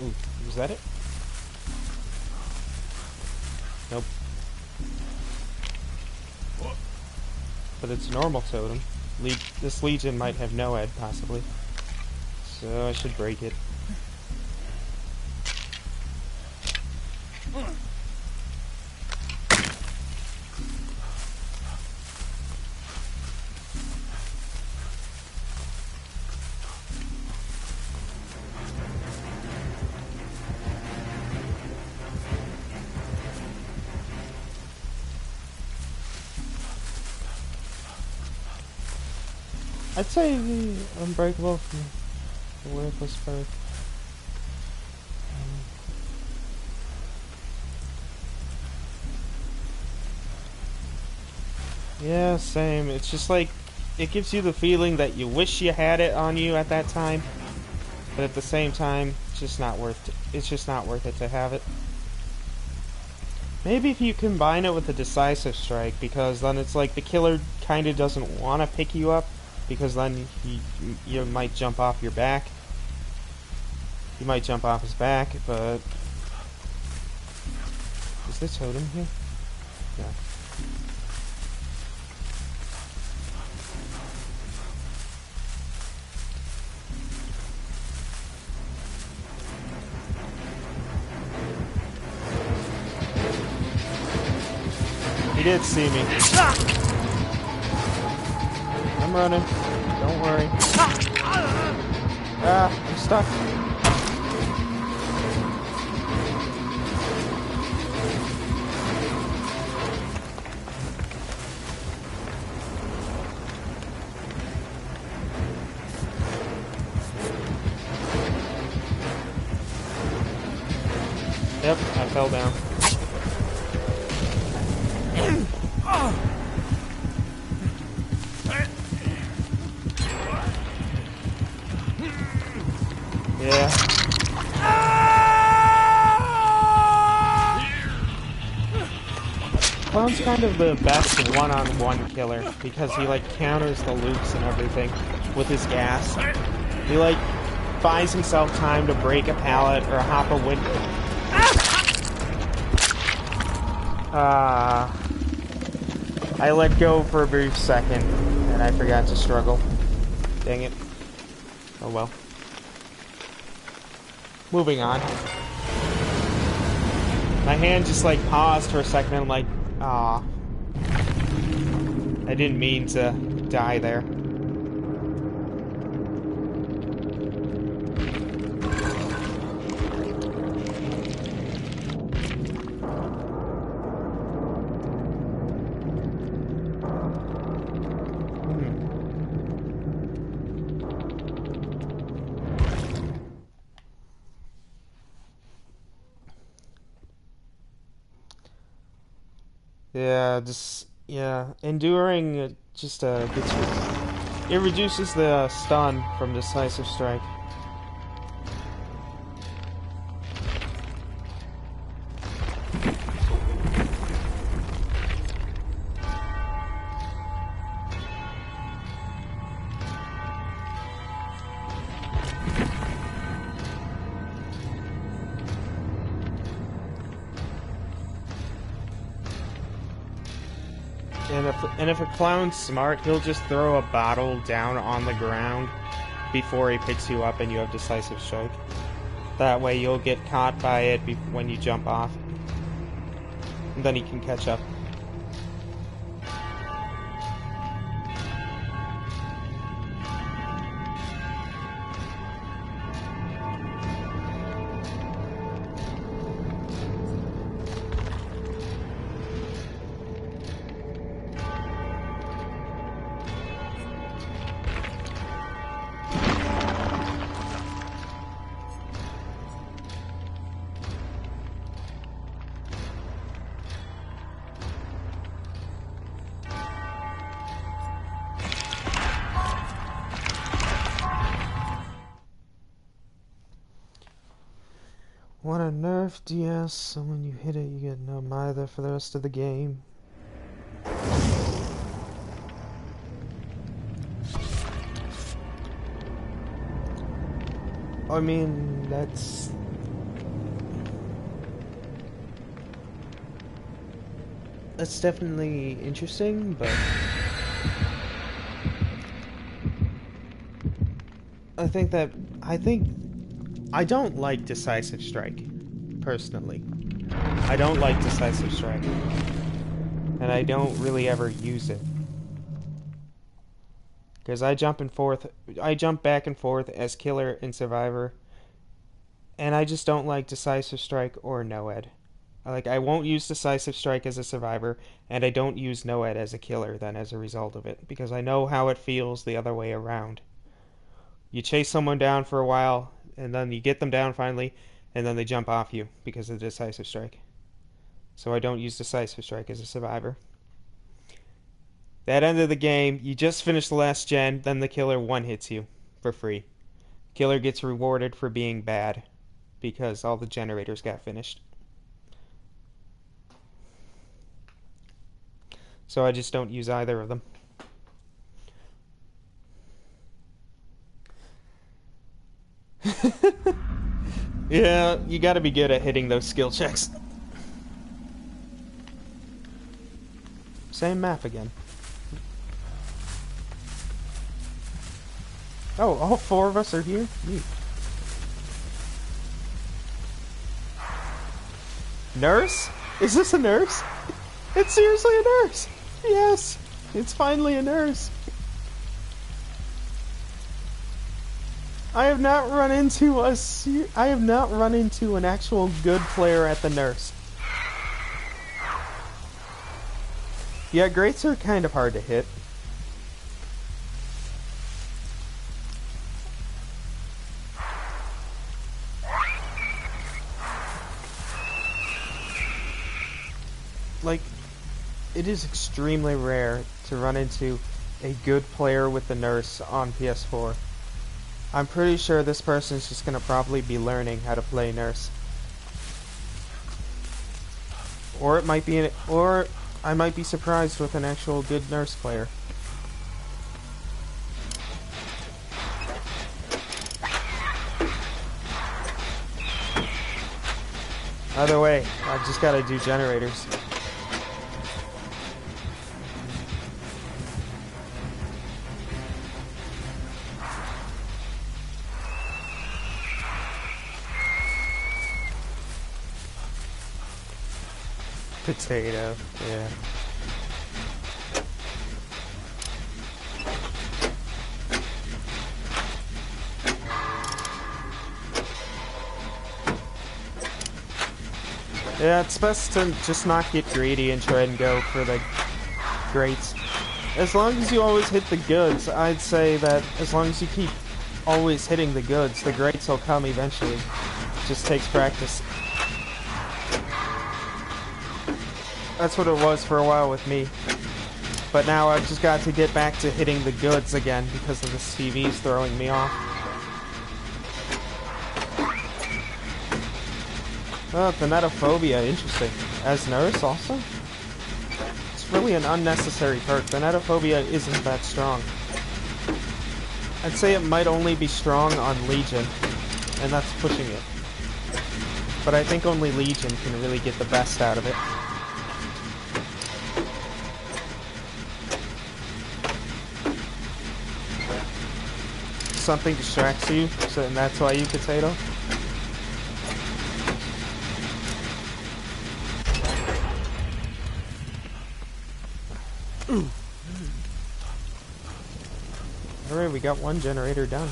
Ooh, was that it? Nope. But it's a normal totem. This Legion might have no ed, possibly. So I should break it. I'd say the unbreakable from the worthless perk. Yeah, same. It's just like, it gives you the feeling that you wish you had it on you at that time, but at the same time, it's just not worth it. It's just not worth it to have it. Maybe if you combine it with the decisive strike, because then it's like the killer kind of doesn't want to pick you up, because then you might jump off your back. You might jump off his back, but... Is this totem here? Yeah. He did see me. I'm running. Don't worry. Ah, I'm stuck. Yep, I fell down. Yeah. Clown's kind of the best one-on-one killer because he like counters the loops and everything with his gas. He like buys himself time to break a pallet or hop a window. I let go for a brief second and I forgot to struggle. Dang it. Oh well. Moving on. My hand just like paused for a second and I'm like, ah. I didn't mean to die there. Yeah, enduring it reduces the stun from decisive strike. And if a clown's smart, he'll just throw a bottle down on the ground before he picks you up and you have decisive strike. That way you'll get caught by it when you jump off. And then he can catch up. What a nerf DS, so when you hit it you get no mither for the rest of the game. I mean, that's definitely interesting, but I don't like decisive strike, personally. I don't like decisive strike, and I don't really ever use it. Because I jump back and forth as killer and survivor, and I just don't like decisive strike or no-ed. I won't use decisive strike as a survivor, and I don't use no-ed as a killer then as a result of it, because I know how it feels the other way around. You chase someone down for a while, and then you get them down finally, and then they jump off you because of the decisive strike. So I don't use decisive strike as a survivor. That end of the game, you just finished the last gen, then the killer one-hits you for free. Killer gets rewarded for being bad because all the generators got finished. So I just don't use either of them. Yeah, you gotta be good at hitting those skill checks. Same map again. Oh, all four of us are here? Neat. Nurse? Is this a nurse? It's seriously a nurse! Yes! It's finally a nurse! I have not run into an actual good player at the nurse. Yeah, greats are kind of hard to hit. It is extremely rare to run into a good player with the nurse on PS4. I'm pretty sure this person is just gonna probably be learning how to play nurse. Or I might be surprised with an actual good nurse player. Either way, I just gotta do generators. Potato, yeah. Yeah, it's best to just not get greedy and try and go for the greats. As long as you always hit the goods, I'd say that as long as you keep always hitting the goods, the greats will come eventually. It just takes practice. That's what it was for a while with me. But now I've just got to get back to hitting the goods again because of this TV's throwing me off. Oh, Thanatophobia, interesting. As nurse also? It's really an unnecessary perk. Thanatophobia isn't that strong. I'd say it might only be strong on Legion, and that's pushing it. But I think only Legion can really get the best out of it. Something distracts you, so and that's why you potato. Alright, we got one generator done.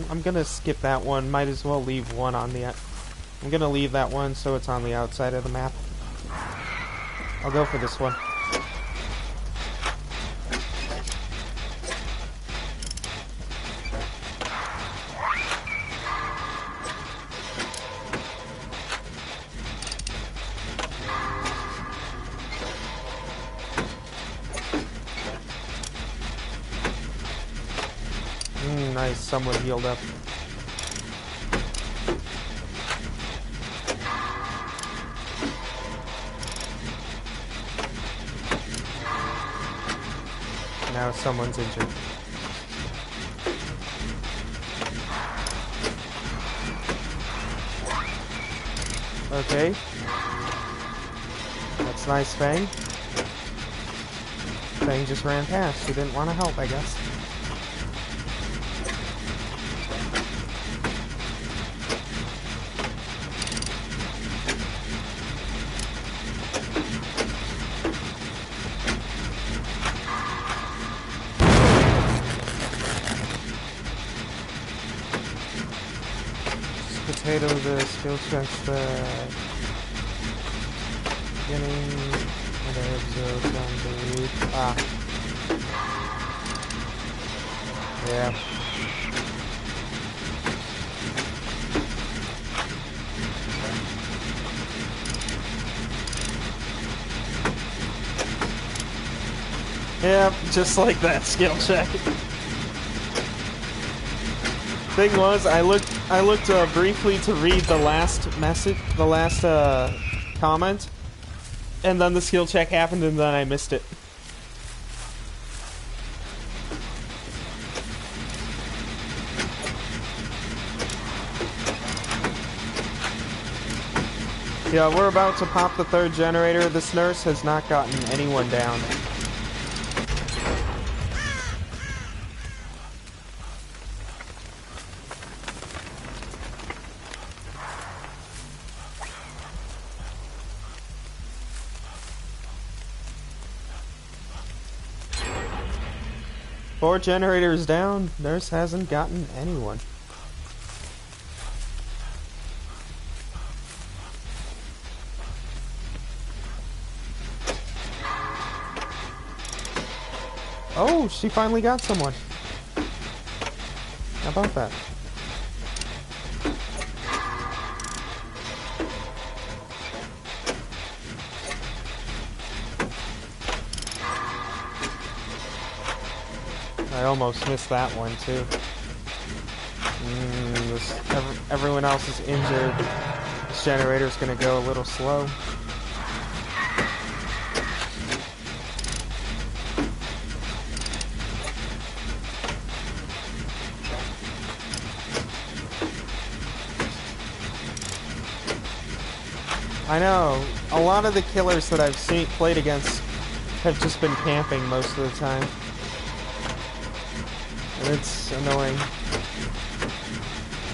I'm gonna skip that one. Might as well leave one on the... I'm gonna leave that one so it's on the outside of the map. I'll go for this one. Nice, someone healed up. Now someone's injured. Okay. That's nice, Fang. Fang just ran past. He didn't want to help, I guess. Potato the skill checks the beginning and I observe on the root. Ah. Yeah. Yeah, just like that skill check. Thing was, I looked briefly to read the last message, the last comment, and then the skill check happened, and then I missed it. Yeah, we're about to pop the third generator. This nurse has not gotten anyone down. Four generators down, nurse hasn't gotten anyone. Oh, she finally got someone. How about that? I almost missed that one too. Everyone else is injured. This generator's gonna go a little slow. I know. A lot of the killers that I've played against have just been camping most of the time. And it's annoying.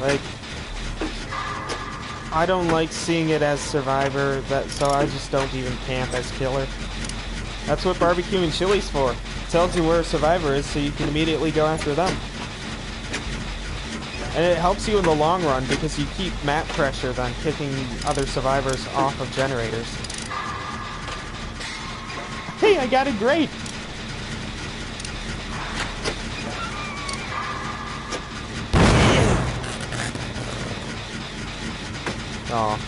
Like, I don't like seeing it as survivor, so I just don't even camp as killer. That's what barbecue and chili's for. It tells you where a survivor is so you can immediately go after them. And it helps you in the long run because you keep map pressure then kicking other survivors off of generators. Hey, I got it great! Oh.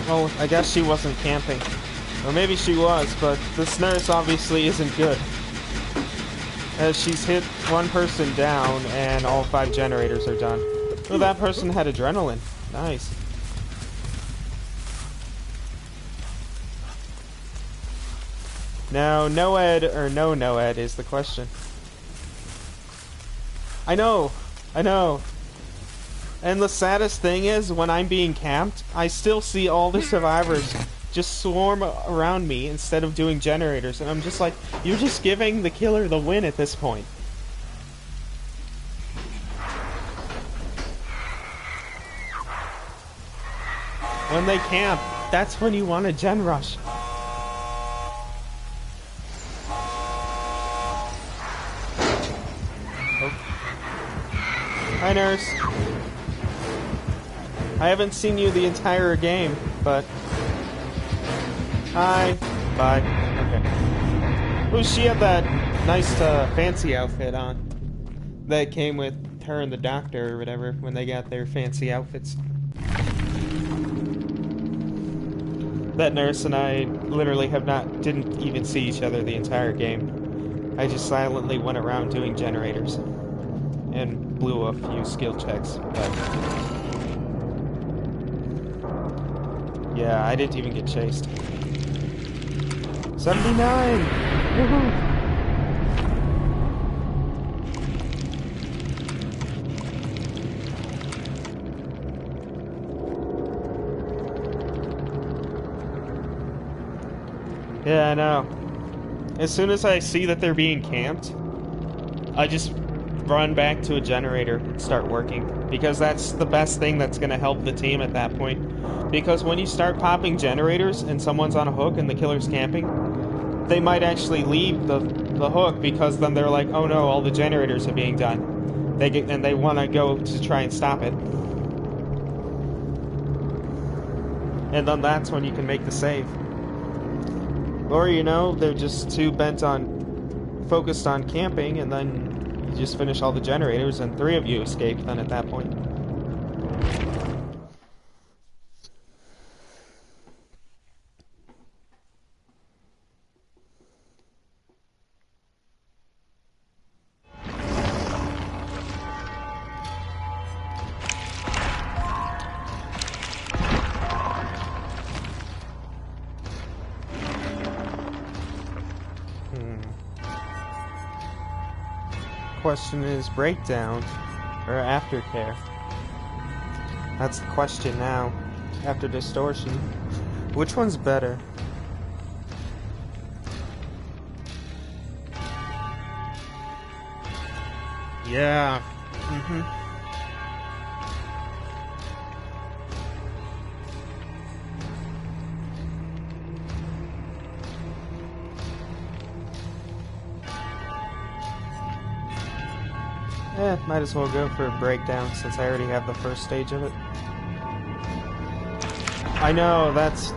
Well, I guess she wasn't camping. Or maybe she was, but this nurse obviously isn't good. As she's hit one person down and all 5 generators are done. Oh, that person had adrenaline. Nice. Now, Noed or no Noed is the question. I know. And the saddest thing is, when I'm being camped, I still see all the survivors just swarm around me instead of doing generators. And I'm just like, you're just giving the killer the win at this point. When they camp, that's when you want a gen rush. Oh. Hi, nurse. I haven't seen you the entire game, but... Hi. Bye. Okay. Oh, she had that nice, fancy outfit on. That came with her and the doctor or whatever when they got their fancy outfits. That nurse and I literally didn't even see each other the entire game. I just silently went around doing generators. And blew a few skill checks, but... Yeah, I didn't even get chased. 79! Woohoo! Yeah, I know. As soon as I see that they're being camped, I just run back to a generator and start working. Because that's the best thing that's going to help the team at that point. Because when you start popping generators and someone's on a hook and the killer's camping, they might actually leave the hook because then they're like, oh no, all the generators are being done. And they want to go to try and stop it. And then that's when you can make the save. Or, you know, they're just too focused on camping, and then you just finish all the generators, and 3 of you escape then at that point. Question is breakdown or aftercare? That's the question now. After distortion, which one's better? Yeah. Might as well go for a breakdown since I already have the first stage of it. I know, that's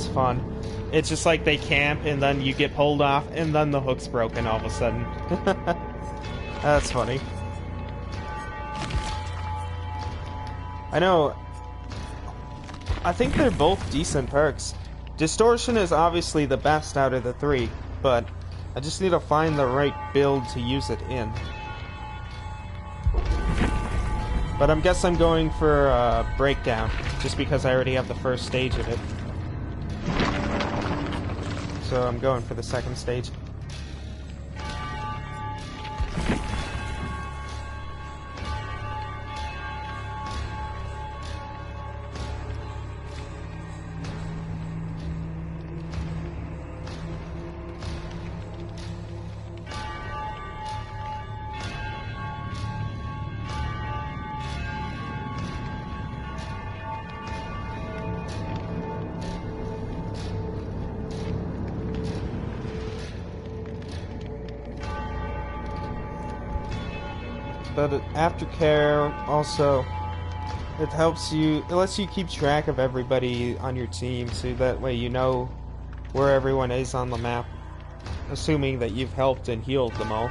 fun. It's just like they camp and then you get pulled off and then the hook's broken all of a sudden. That's funny. I know. I think they're both decent perks. Distortion is obviously the best out of the 3, but I just need to find the right build to use it in. But I guess I'm going for breakdown, just because I already have the first stage of it. So I'm going for the second stage. But aftercare also, it lets you keep track of everybody on your team, so that way you know where everyone is on the map, assuming that you've helped and healed them all.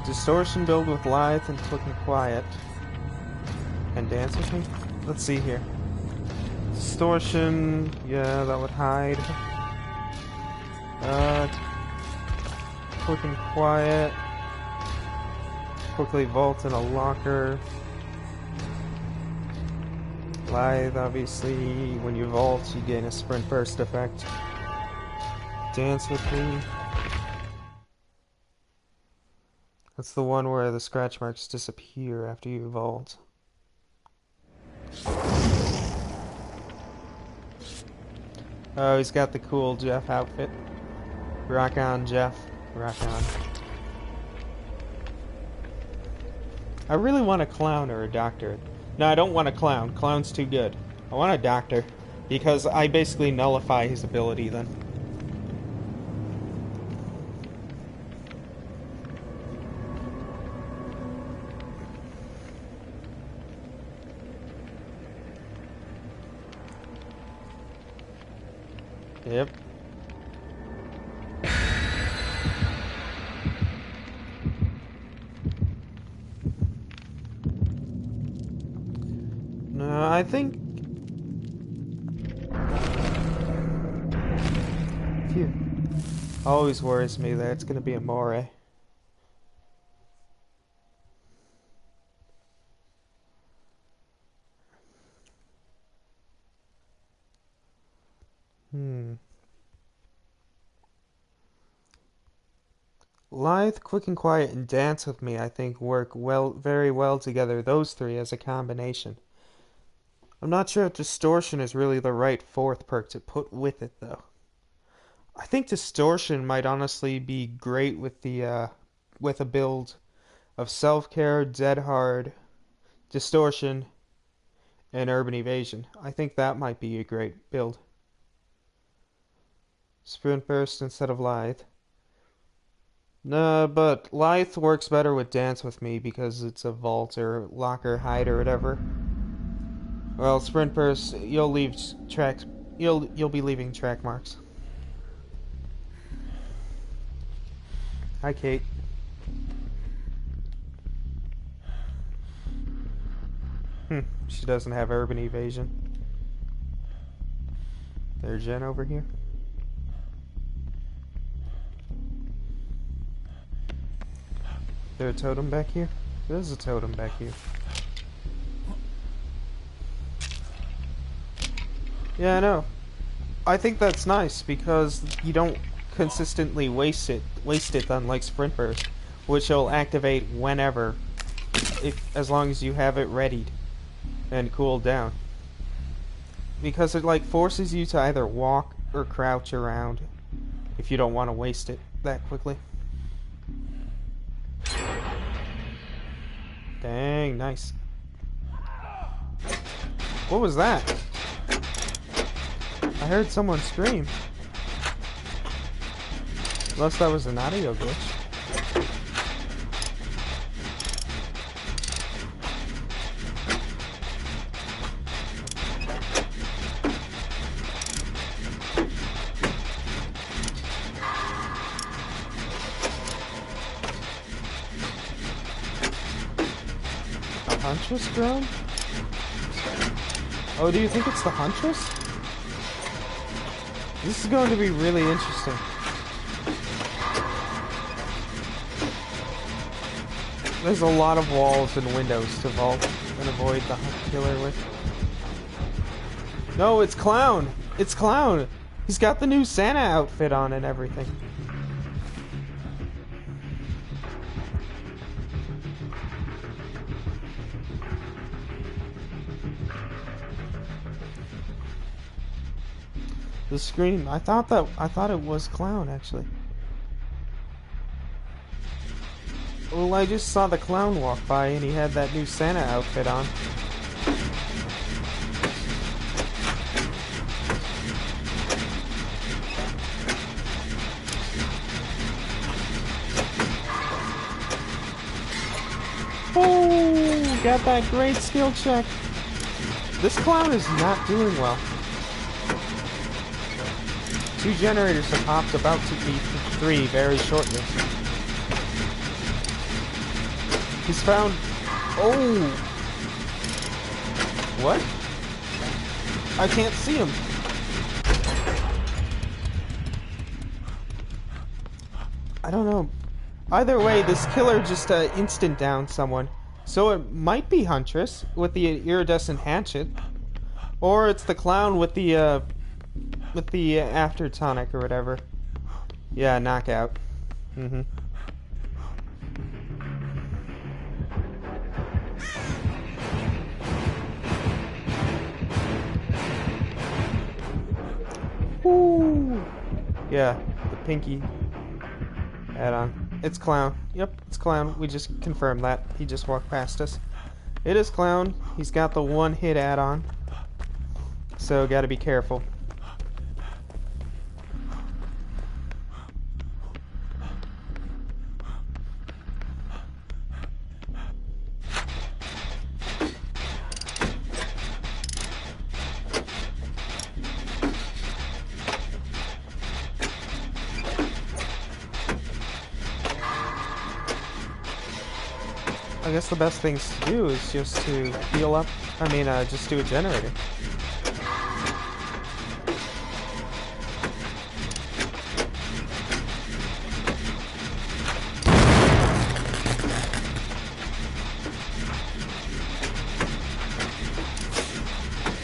Distortion build with lithe and quick and quiet. And dance with me? Let's see here. Distortion, yeah, that would hide. Quick and quiet. Quickly vault in a locker. Lithe, obviously, when you vault, you gain a sprint burst effect. Dance with me. That's the one where the scratch marks disappear after you vault. Oh, he's got the cool Jeff outfit. Rock on, Jeff. Rock on. I really want a clown or a doctor. No, I don't want a clown. Clown's too good. I want a doctor, because I basically nullify his ability then. Yep. No, I think... Phew. Always worries me that it's gonna be a moray. Lithe, quick and quiet, and dance with me, I think, work very well together, those three as a combination. I'm not sure if distortion is really the right fourth perk to put with it, though. I think distortion might honestly be great with the with a build of self-care, dead hard, distortion, and urban evasion. I think that might be a great build. Sprint burst instead of lithe. No, but lithe works better with dance with me because it's a vault or locker hide or whatever. Well, sprint burst, you'll leave tracks. You'll be leaving track marks. Hi, Kate. She doesn't have urban evasion. There's Jen over here. Is there a totem back here? There's a totem back here. Yeah, I know. I think that's nice because you don't consistently waste it unlike Sprint Burst, which will activate whenever, as long as you have it readied and cooled down. Because it like forces you to either walk or crouch around if you don't want to waste it that quickly. Dang, nice. What was that? I heard someone scream. Unless that was an audio glitch. A Huntress drone? Oh, do you think it's the Huntress? This is going to be really interesting. There's a lot of walls and windows to vault and avoid the killer with. No, it's Clown! It's Clown! He's got the new Santa outfit on and everything. The screen, I thought it was Clown actually. Well, I just saw the Clown walk by and he had that new Santa outfit on. Oh, got that great skill check. This Clown is not doing well. 2 generators have popped, about to be 3 very shortly. He's found... Oh! What? I can't see him. I don't know. Either way, this killer just instant downed someone. So it might be Huntress with the iridescent hatchet. Or it's the clown with the after tonic or whatever. Yeah, knockout. Mm-hmm. Woo! Yeah, the pinky add-on. It's clown. Yep, it's clown. We just confirmed that. He just walked past us. It is clown. He's got the one-hit add-on. So, gotta be careful. I guess the best things to do is just to heal up. Just do a generator.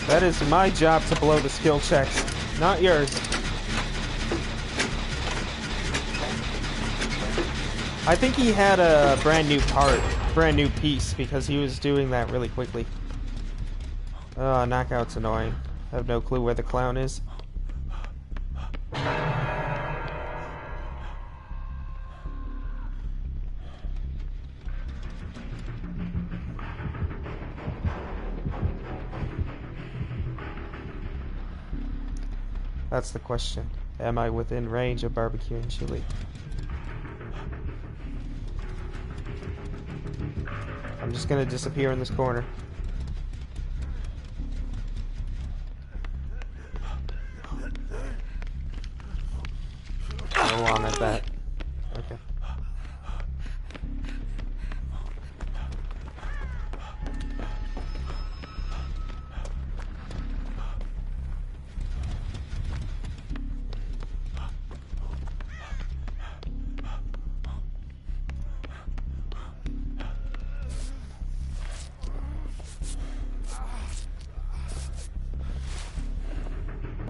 That is my job to blow the skill checks, not yours. I think he had a brand new part, brand new piece, because he was doing that really quickly. Knockout's annoying. I have no clue where the clown is. That's the question. Am I within range of barbecue and chili? I'm just gonna disappear in this corner. Oh, I'm at that. Okay.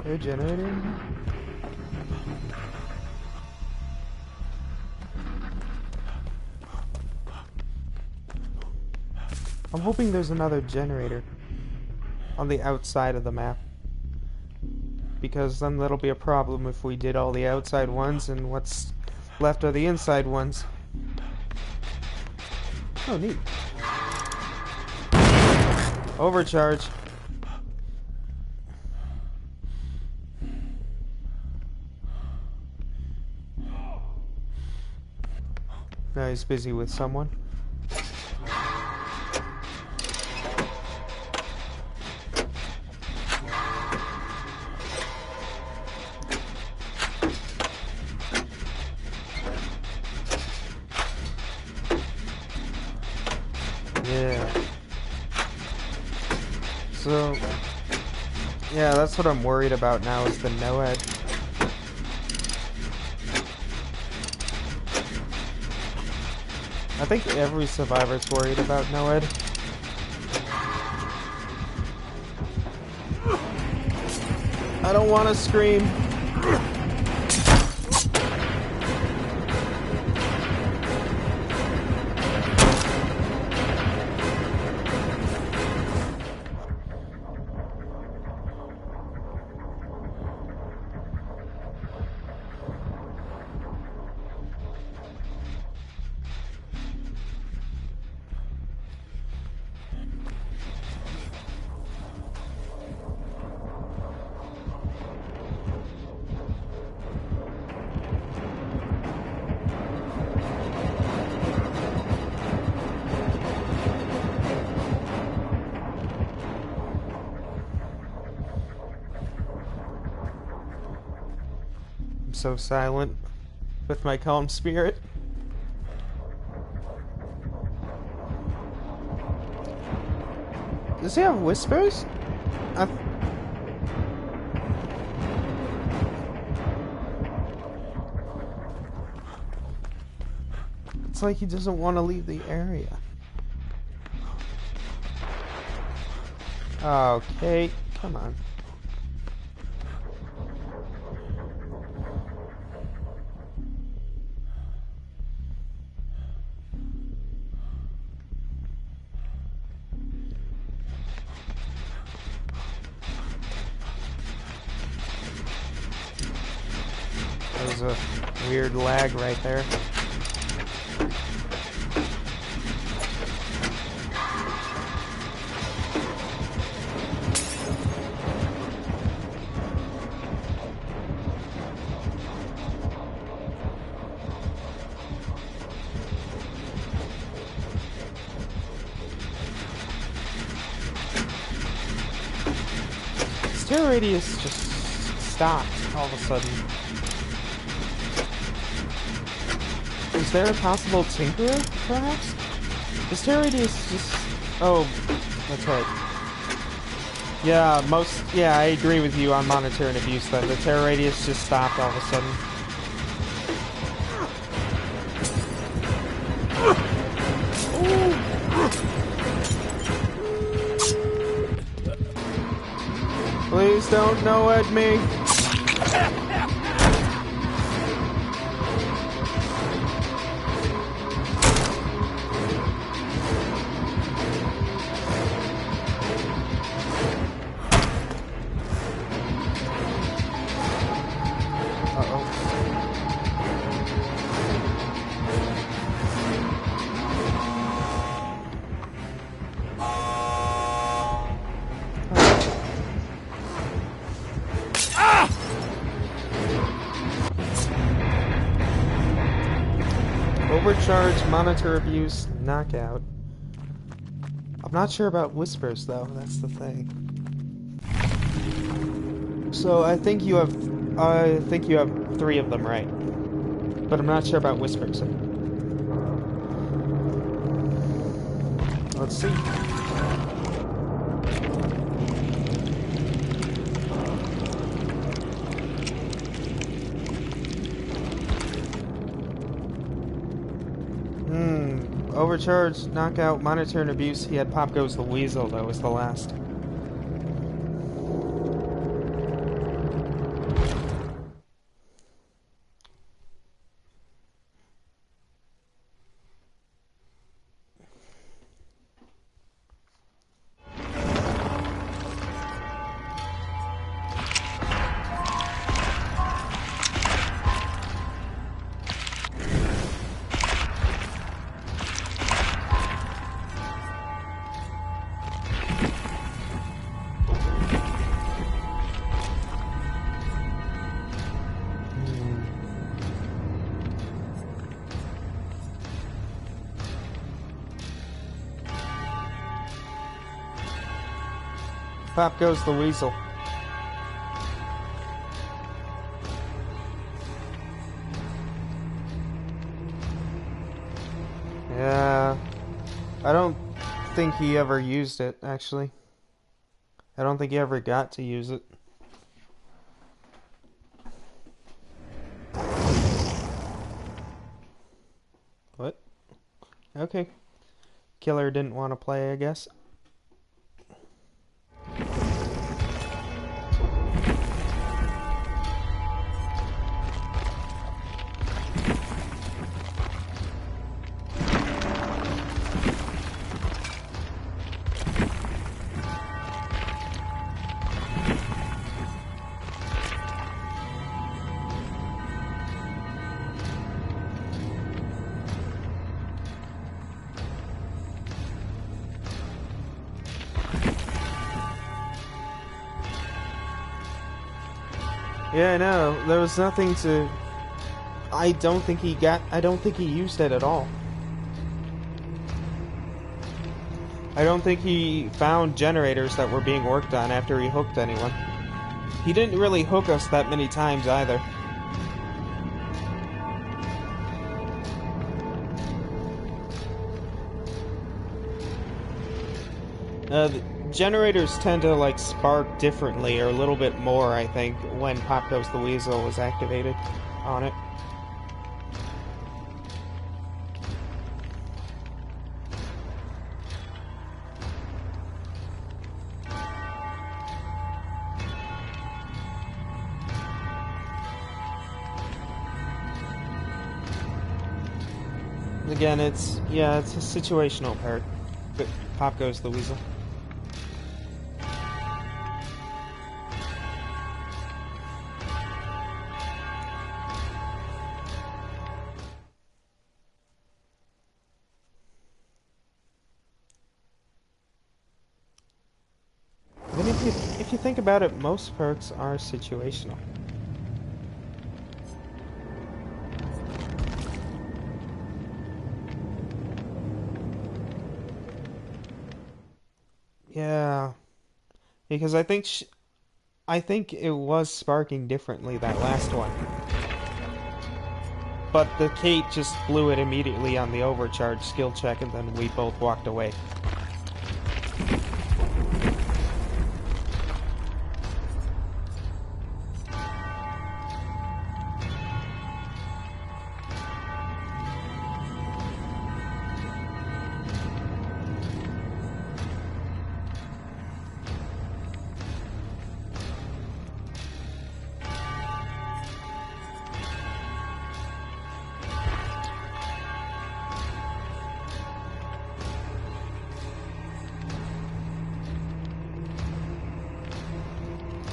Air generator? I'm hoping there's another generator on the outside of the map, because then that'll be a problem if we did all the outside ones and what's left are the inside ones. Oh, neat. Overcharge. Now he's busy with someone. Yeah. So, yeah, that's what I'm worried about now is the NOED. I think every survivor's worried about NOED. I don't want to scream. So silent with my calm spirit. Does he have whispers? I... It's like he doesn't want to leave the area. Okay, come on. That was a weird lag right there. Terror radius just stopped all of a sudden. Is there a possible tinkerer, perhaps? This terror radius just... Oh, that's right. Yeah, yeah, I agree with you on monitor and abuse then. The terror radius just stopped all of a sudden. Please don't no-ed me. Overcharge, monitor abuse, knockout. I'm not sure about whispers though, that's the thing. So I think you have 3 of them right. But I'm not sure about whispers. Let's see. Overcharge, knockout, monitor, and abuse. He had Pop Goes the Weasel, though, was the last. Pop Goes the Weasel. Yeah, I don't think he ever used it, actually. I don't think he ever got to use it. What? Okay. Killer didn't want to play, I guess. Yeah, I know. There was nothing to... I don't think he used it at all. I don't think he found generators that were being worked on after he hooked anyone. He didn't really hook us that many times either. generators tend to like spark differently or a little bit more, I think, when Pop Goes the Weasel was activated on it. Again, it's a situational perk. But Pop Goes the Weasel. Then if you think about it, most perks are situational. Yeah, because I think it was sparking differently that last one. But the Kate just blew it immediately on the overcharge skill check, and then we both walked away.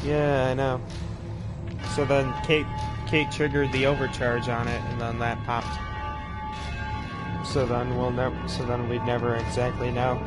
Yeah, I know. So then Kate triggered the overcharge on it, and then that popped. So then we'd never exactly know.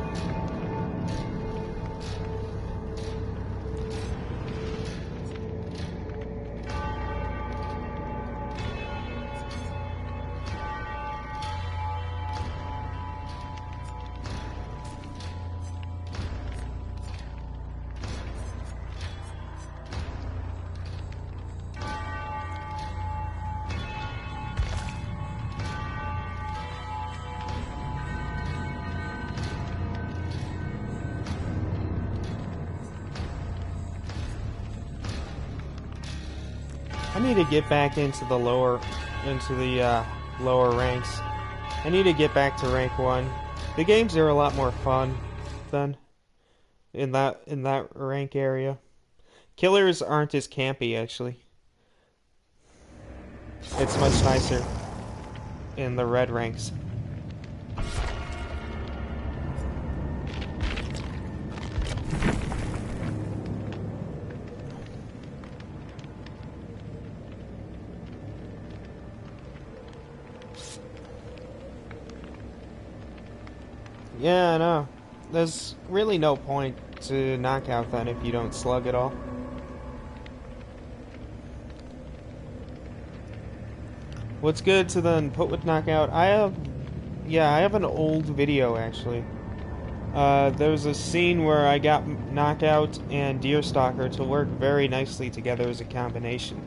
I need to get back into the lower ranks. I need to get back to rank 1. The games are a lot more fun then in that rank area. Killers aren't as campy actually. It's much nicer in the red ranks. Yeah, I know. There's really no point to knockout then if you don't slug at all. What's good to then put with knockout? I have an old video actually. There was a scene where I got knockout and Deerstalker to work very nicely together as a combination.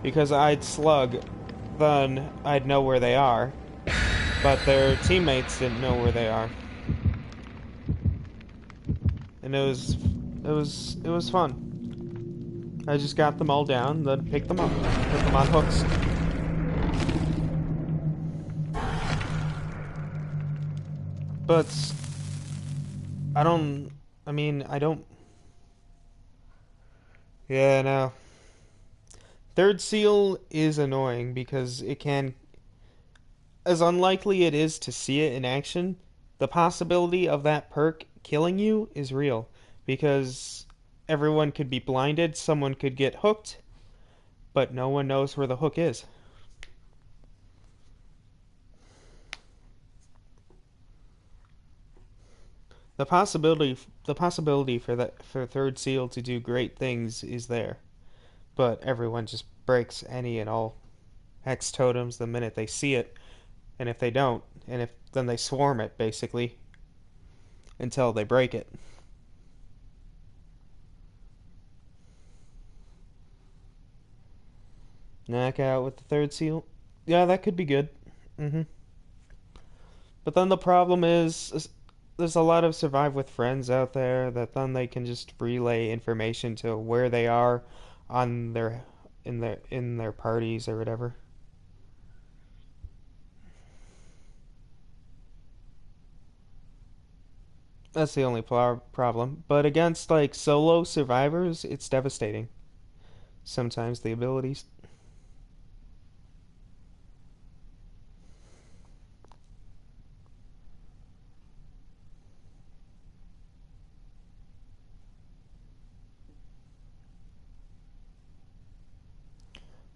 Because I'd slug, then I'd know where they are, but their teammates didn't know where they are, and it was fun. I just got them all down, then picked them up, put them on hooks. But I don't. I mean, I don't. Yeah, no. Third seal is annoying because it can, as unlikely it is to see it in action, the possibility of that perk killing you is real. Because everyone could be blinded, someone could get hooked, but no one knows where the hook is. The possibility for third seal to do great things is there, but everyone just breaks any and all hex totems the minute they see it, and if they don't, and if then they swarm it basically until they break it. Knockout with the third seal. Yeah, that could be good. hmm But then the problem is there's a lot of survive with friends out there that then they can just relay information to where they are on their in their parties or whatever. That's the only problem. But against like solo survivors, it's devastating. Sometimes the abilities.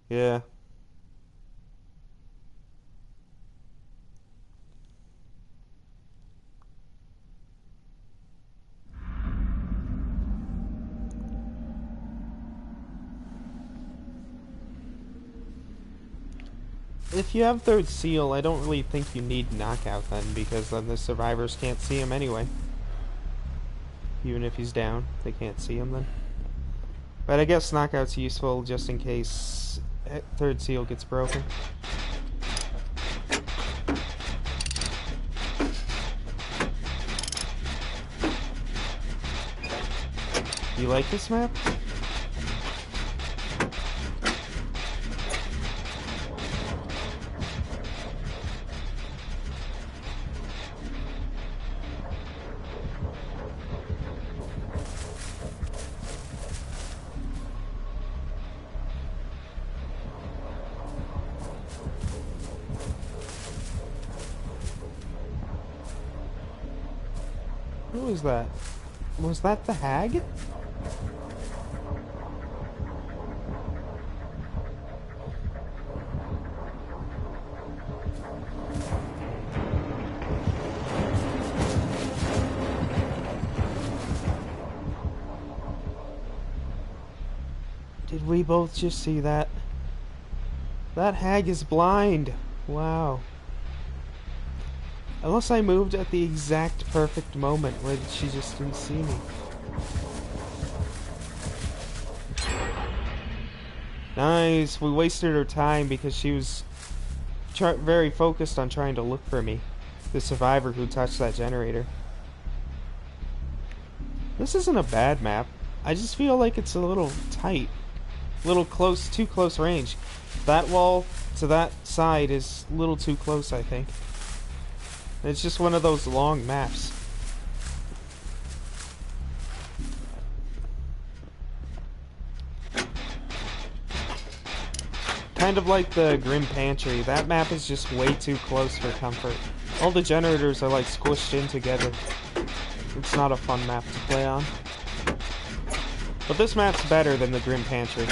Yeah. If you have third seal, I don't really think you need knockout then, because then the survivors can't see him anyway. Even if he's down, they can't see him then. But I guess knockout's useful just in case third seal gets broken. You like this map? Who was that? Was that the hag? Did we both just see that? That hag is blind. Wow. Unless I moved at the exact perfect moment where she just didn't see me. Nice. We wasted her time because she was very focused on trying to look for me. The survivor who touched that generator. This isn't a bad map. I just feel like it's a little tight. A little close, too close range. That wall to that side is a little too close, I think. It's just one of those long maps. Kind of like the Grim Pantry. That map is just way too close for comfort. All the generators are like squished in together. It's not a fun map to play on. But this map's better than the Grim Pantry.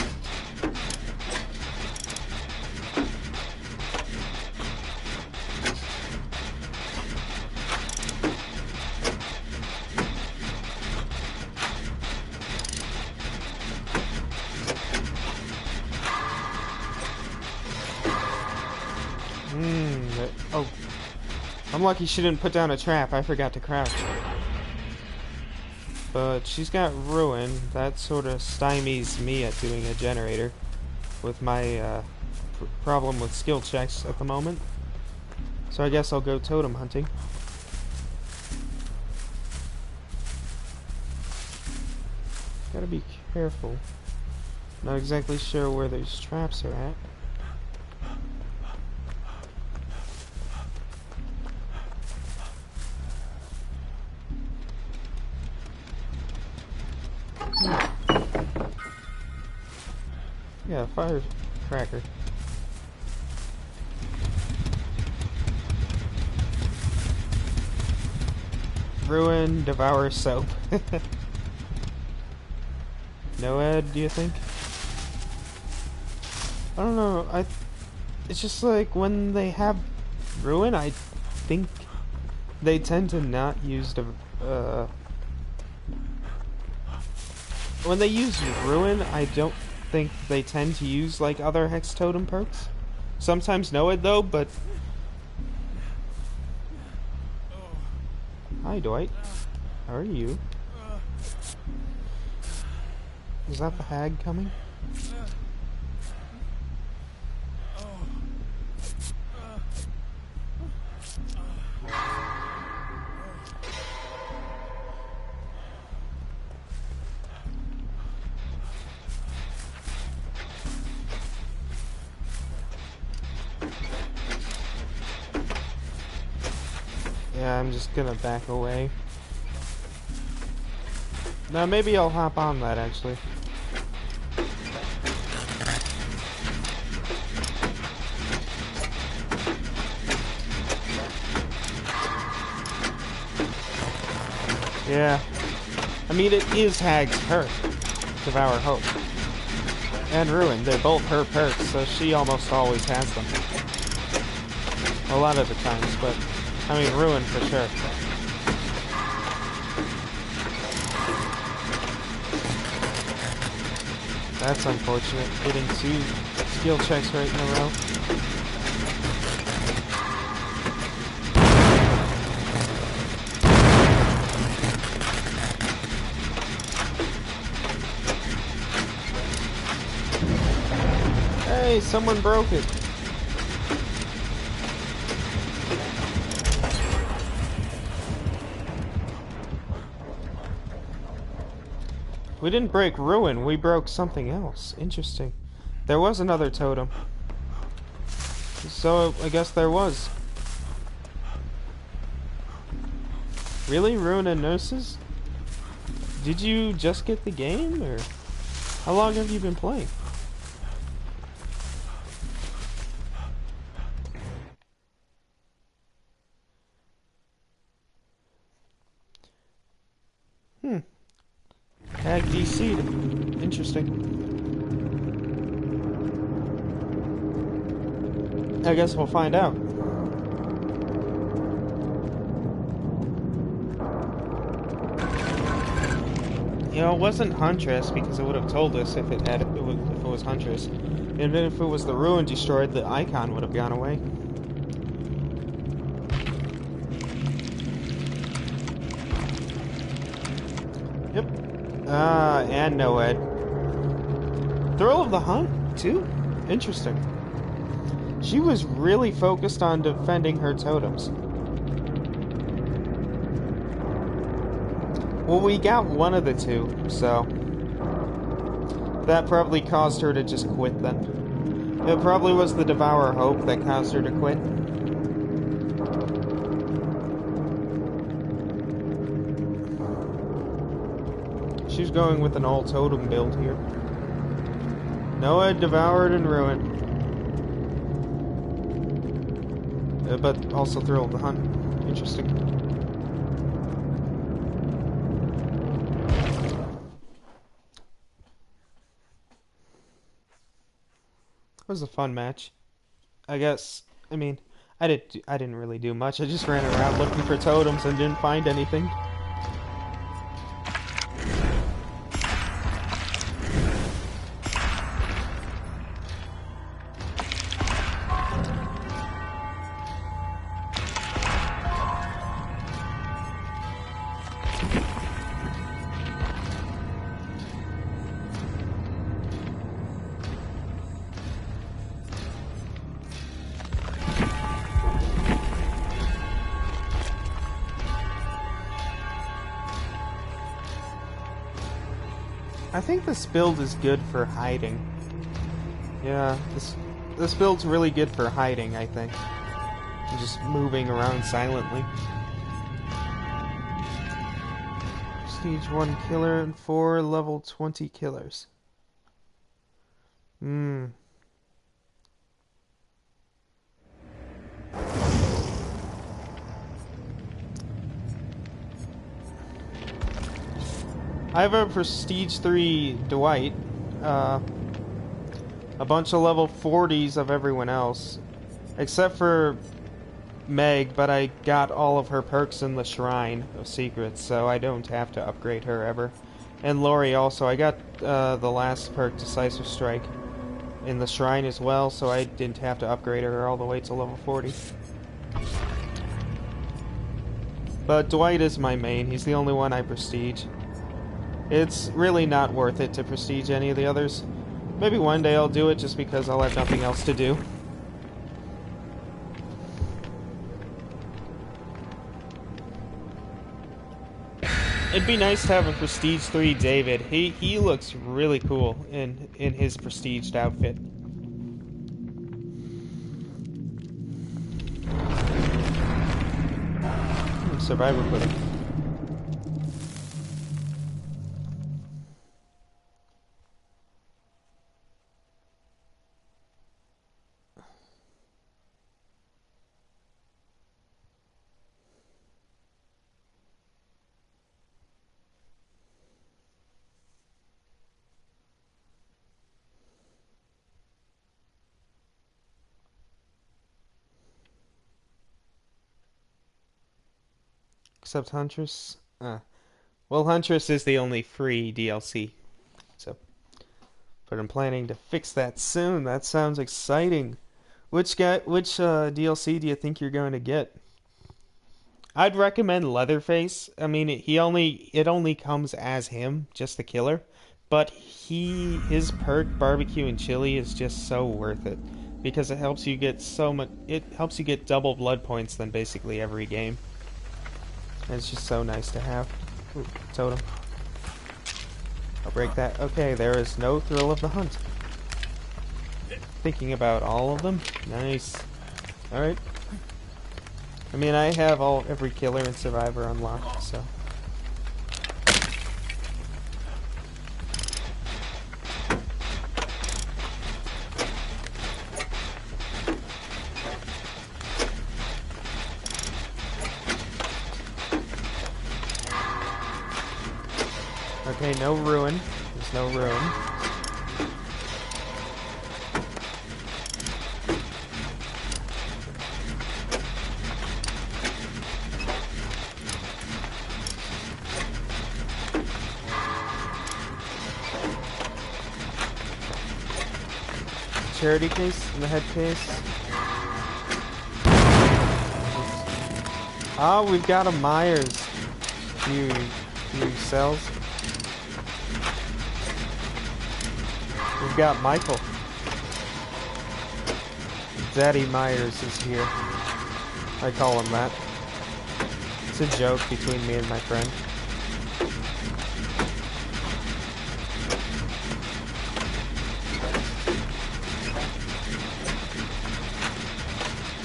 Oh. I'm lucky she didn't put down a trap. I forgot to crouch. But she's got Ruin. That sort of stymies me at doing a generator. With my problem with skill checks at the moment. So I guess I'll go totem hunting. Gotta be careful. Not exactly sure where those traps are at. Yeah, firecracker. Ruin, devour soap. No Ed, do you think? I don't know. It's just like when they have Ruin, I think they tend to not use when they use Ruin, I don't think they tend to use like other Hex Totem perks. Sometimes Noed though, but hi Dwight. How are you? Is that the hag coming? Yeah, I'm just gonna back away. Now maybe I'll hop on that actually. Yeah. I mean, it is Hag's perk, Devour Hope. And Ruin, they're both her perks, so she almost always has them. A lot of the times, but, I mean, Ruin for sure. That's unfortunate, getting 2 skill checks right in a row. Hey, someone broke it. We didn't break Ruin, we broke something else. Interesting. There was another totem. So, I guess there was. Really? Ruin and Gnosis? Did you just get the game, or how long have you been playing? Hag DC'd. Interesting. I guess we'll find out. You know, it wasn't Huntress because it would have told us if it was Huntress. And then if it was the Ruin destroyed, the icon would have gone away. Yep. And Noed. Thrill of the Hunt, too? Interesting. She was really focused on defending her totems. Well, we got one of the 2, so that probably caused her to just quit then. It probably was the Devour Hope that caused her to quit. She's going with an all totem build here. Noah, Devoured, and Ruined. But also Thrill of the Hunt. Interesting. It was a fun match. I guess, I mean, I didn't really do much. I just ran around looking for totems and didn't find anything. I think this build is good for hiding. Yeah, this build's really good for hiding, I think. And just moving around silently. Prestige 1 killer and 4 level 20 killers. I have a Prestige 3 Dwight, a bunch of level 40s of everyone else, except for Meg, but I got all of her perks in the Shrine of Secrets, so I don't have to upgrade her ever. And Lori also, I got the last perk, Decisive Strike, in the Shrine as well, so I didn't have to upgrade her all the way to level 40. But Dwight is my main, he's the only one I prestige. It's really not worth it to prestige any of the others. Maybe one day I'll do it just because I'll have nothing else to do. It'd be nice to have a Prestige 3 David. He looks really cool in his prestiged outfit. survivor pudding. Except Huntress. Well, Huntress is the only free DLC. So, but I'm planning to fix that soon. That sounds exciting. Which DLC do you think you're going to get? I'd recommend Leatherface. I mean, it only comes as him, just the killer, but his perk barbecue and chili is just so worth it because it helps you get so much. It helps you get double blood points than basically every game. And it's just so nice to have. Ooh, totem. I'll break that. Okay, there is no thrill of the hunt. Thinking about all of them. Nice. All right. I mean, I have every killer and survivor unlocked, so. Okay, no ruin. There's no ruin. Charity case in the head case. Oh, we've got a Myers. Few cells. We've got Michael. Daddy Myers is here. I call him that. It's a joke between me and my friend.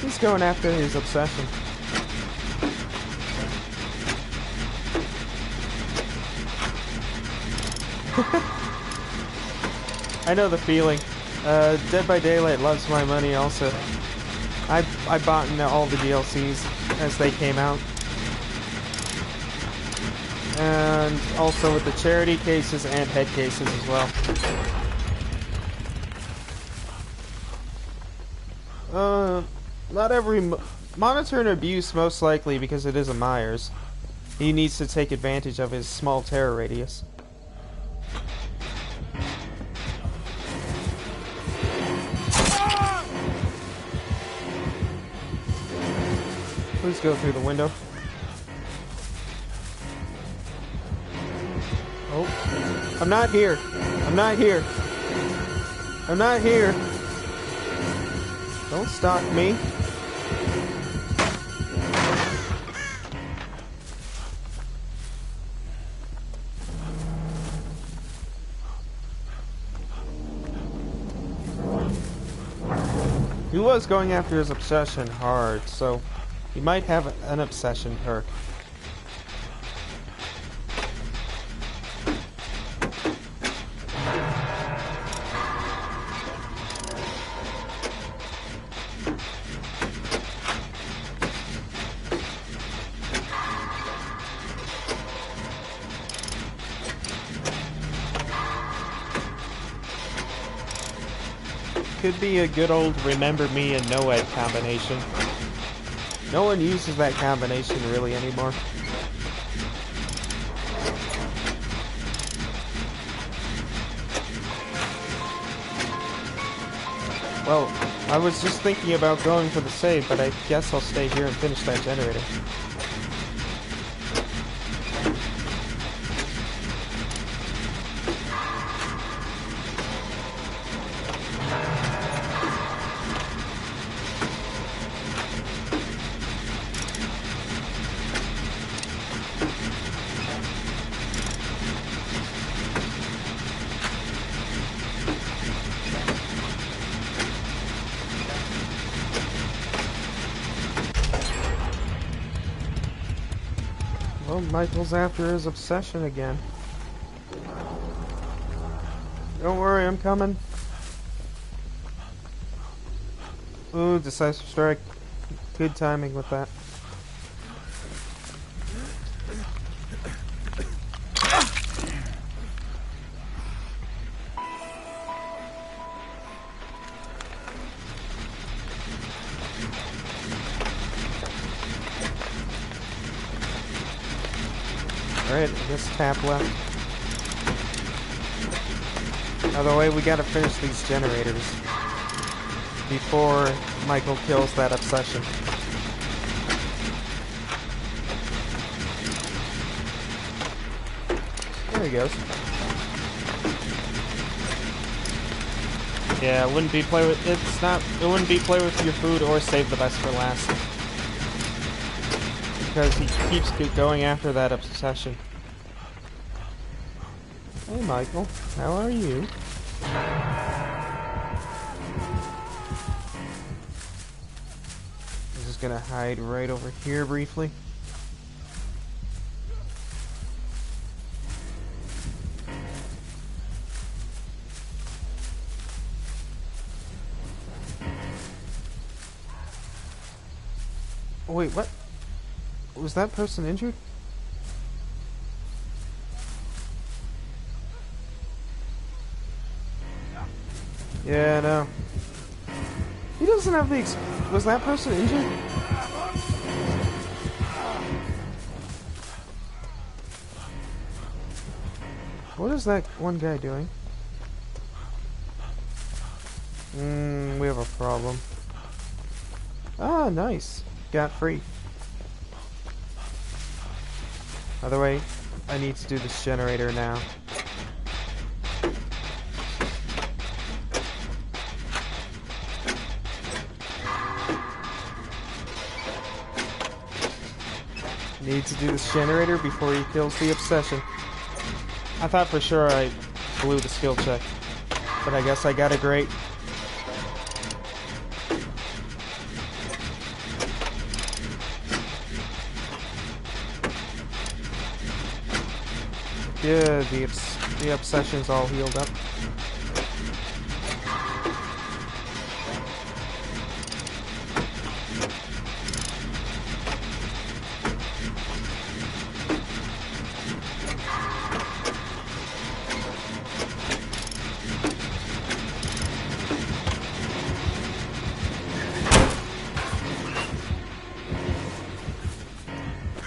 He's going after his obsession. I know the feeling. Dead by Daylight loves my money also. I bought into all the DLCs as they came out. And also with the charity cases and head cases as well. Not every monitor and abuse, most likely, because it is a Myers. He needs to take advantage of his small terror radius. Please go through the window. Oh, I'm not here. I'm not here. I'm not here. Don't stalk me. He was going after his obsession hard, so he might have an obsession perk. Could be a good old Remember Me and No-Ed combination. No one uses that combination really anymore. Well, I was just thinking about going for the save, but I guess I'll stay here and finish that generator. Oh, Michael's after his obsession again. Don't worry, I'm coming. Ooh, decisive strike. Good timing with that. Alright, I guess tap left. By the way, we gotta finish these generators before Michael kills that obsession. There he goes. Yeah, it wouldn't be play with it wouldn't be play with your food or save the best for last. Because he keeps going after that obsession. Hey Michael, how are you? I'm just gonna hide right over here briefly. Wait, what? Was that person injured? Yeah, no. He doesn't have the was that person injured? What is that one guy doing? We have a problem. Ah, nice. Got free. By the way, I need to do this generator now. Need to do this generator before he kills the obsession. I thought for sure I blew the skill check, but I guess I got it great. Yeah, the obsession's all healed up.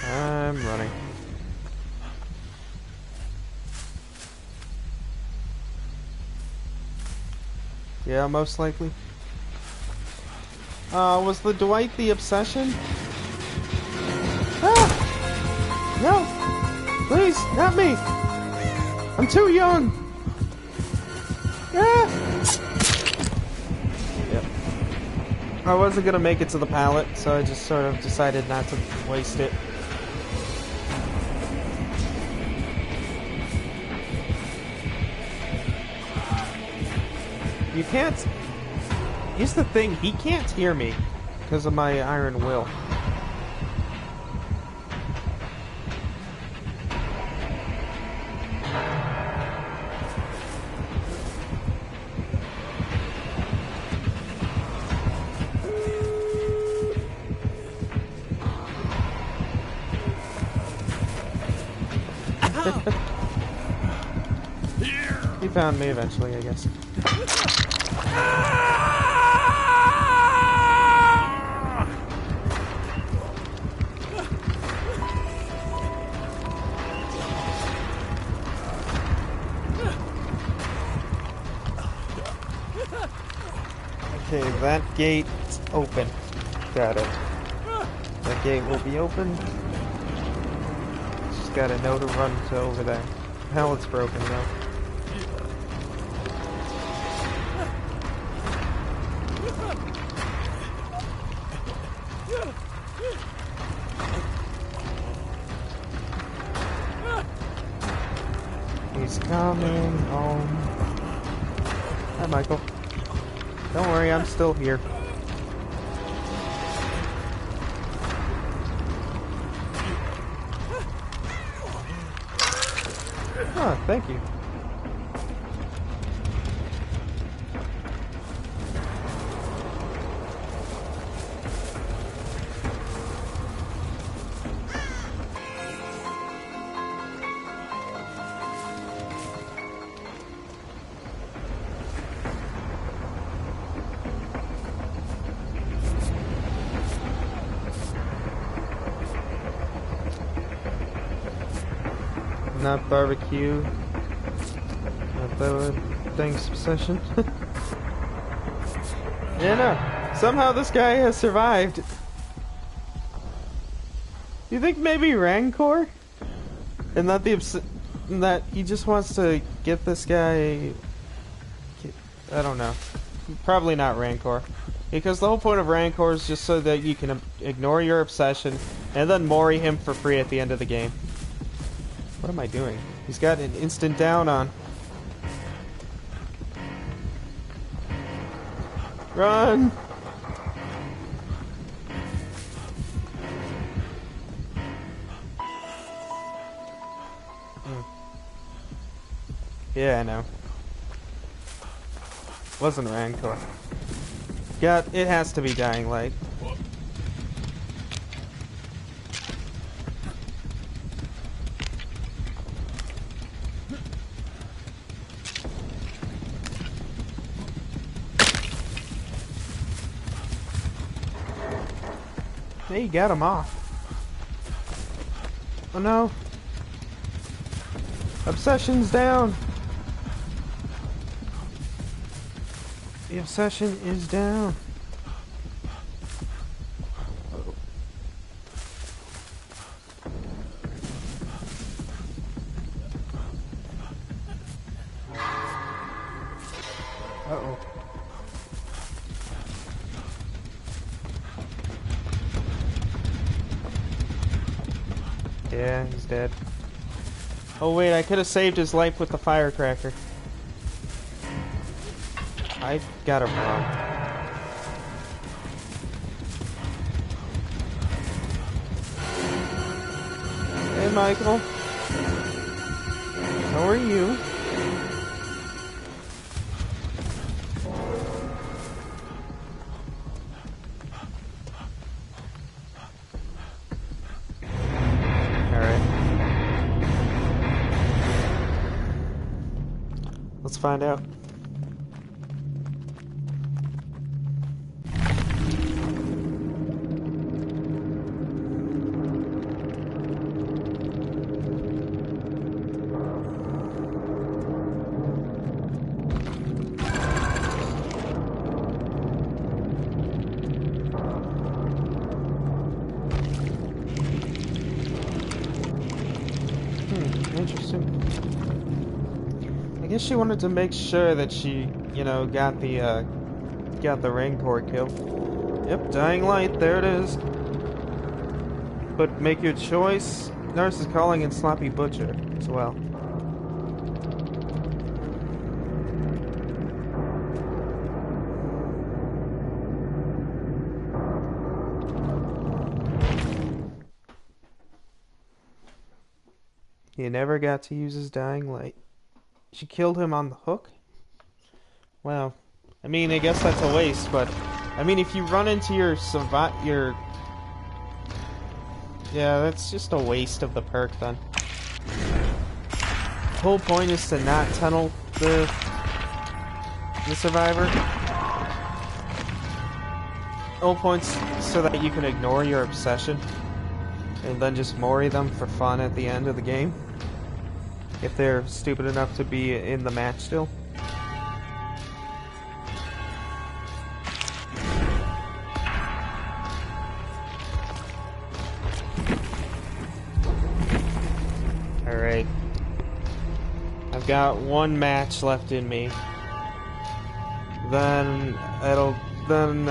I'm running. Yeah, most likely. Was the Dwight the obsession? Ah! No! Please, not me! I'm too young! Ah! Yep. I wasn't gonna make it to the pallet, so I just sort of decided not to waste it. You can't... Here's the thing, he can't hear me because of my iron will. He found me eventually, I guess. Okay, that gate's open. Got it. That gate will be open. Just gotta know to run to over there. Hell, it's broken though. He's coming home. Hi, Michael. Don't worry, I'm still here. Oh, thank you. Not barbecue. Not the thing's obsession. Yeah, no. Somehow this guy has survived. You think maybe Rancor? And not that he just wants to get this guy... I don't know. Probably not Rancor. Because the whole point of Rancor is just so that you can ignore your obsession and then mori him for free at the end of the game. What am I doing? He's got an instant down on. Run! Yeah, I know. Wasn't Rancor. Yeah, it has to be Dying Light. Hey, you got him off. Oh no. Obsession's down. The obsession is down. Uh-oh. Uh-oh. Yeah, he's dead. Oh wait, I could have saved his life with the firecracker. I got him wrong. Hey Michael. How are you? Let's find out. Interesting. I guess she wanted to make sure that she, you know, got the Rancor kill. Yep, Dying Light, there it is. But make your choice. Nurse is calling in Sloppy Butcher as well. He never got to use his Dying Light. She killed him on the hook? Well, I mean, I guess that's a waste, but... I mean, if you run into your yeah, that's just a waste of the perk, then. The whole point is to not tunnel the survivor. The whole point's so that you can ignore your obsession. And then just mori them for fun at the end of the game. If they're stupid enough to be in the match still. Alright. I've got one match left in me. Then then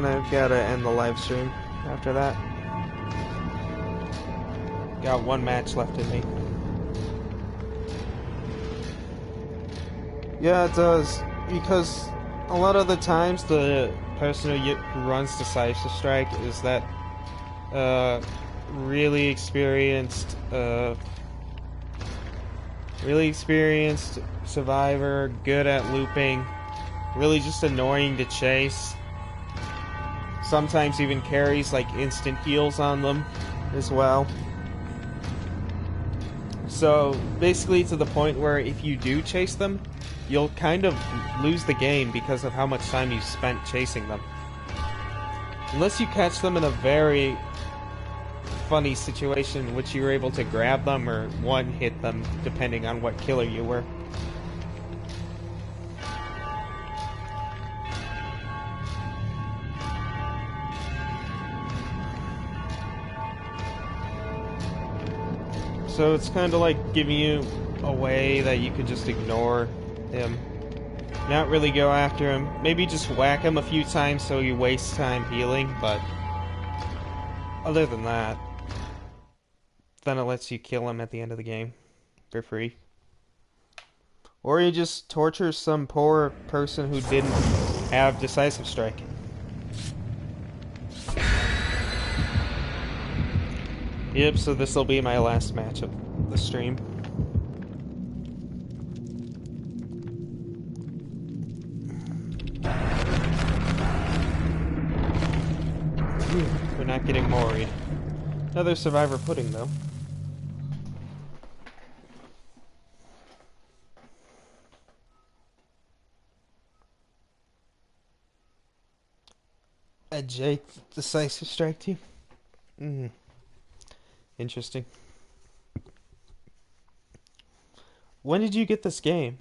I've gotta end the live stream after that. Got one match left in me. Yeah, it does. Because a lot of the times the person who runs Decisive Strike is that really experienced Really experienced survivor, good at looping, really just annoying to chase. Sometimes even carries like instant heals on them as well. So basically to the point where if you do chase them, you'll kind of lose the game because of how much time you spent chasing them. Unless you catch them in a very funny situation in which you were able to grab them or one-hit them, depending on what killer you were. So it's kind of like giving you a way that you could just ignore him. Not really go after him. Maybe just whack him a few times so you waste time healing, but other than that, then it lets you kill him at the end of the game for free. Or you just torture some poor person who didn't have Decisive Strike. Yep, so this will be my last match of the stream. We're not getting moried. Another survivor pudding, though. A Jake Decisive Strike team? Interesting. When did you get this game?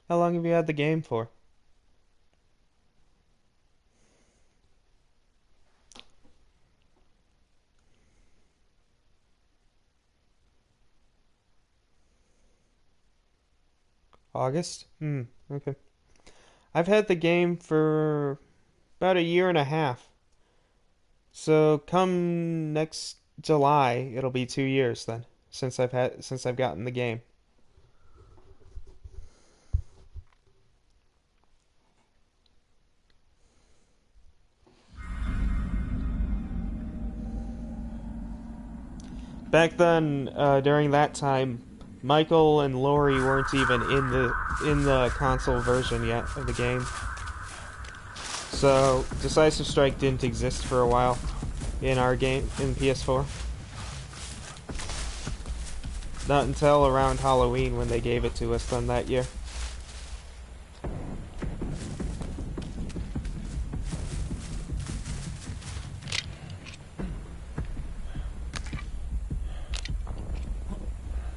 How long have you had the game for? August? Okay. I've had the game for about a year and a half. So come next July, it'll be 2 years then since I've gotten the game. Back then, during that time, Michael and Lori weren't even in the console version yet of the game. So Decisive Strike didn't exist for a while in our game in PS4. Not until around Halloween when they gave it to us then that year.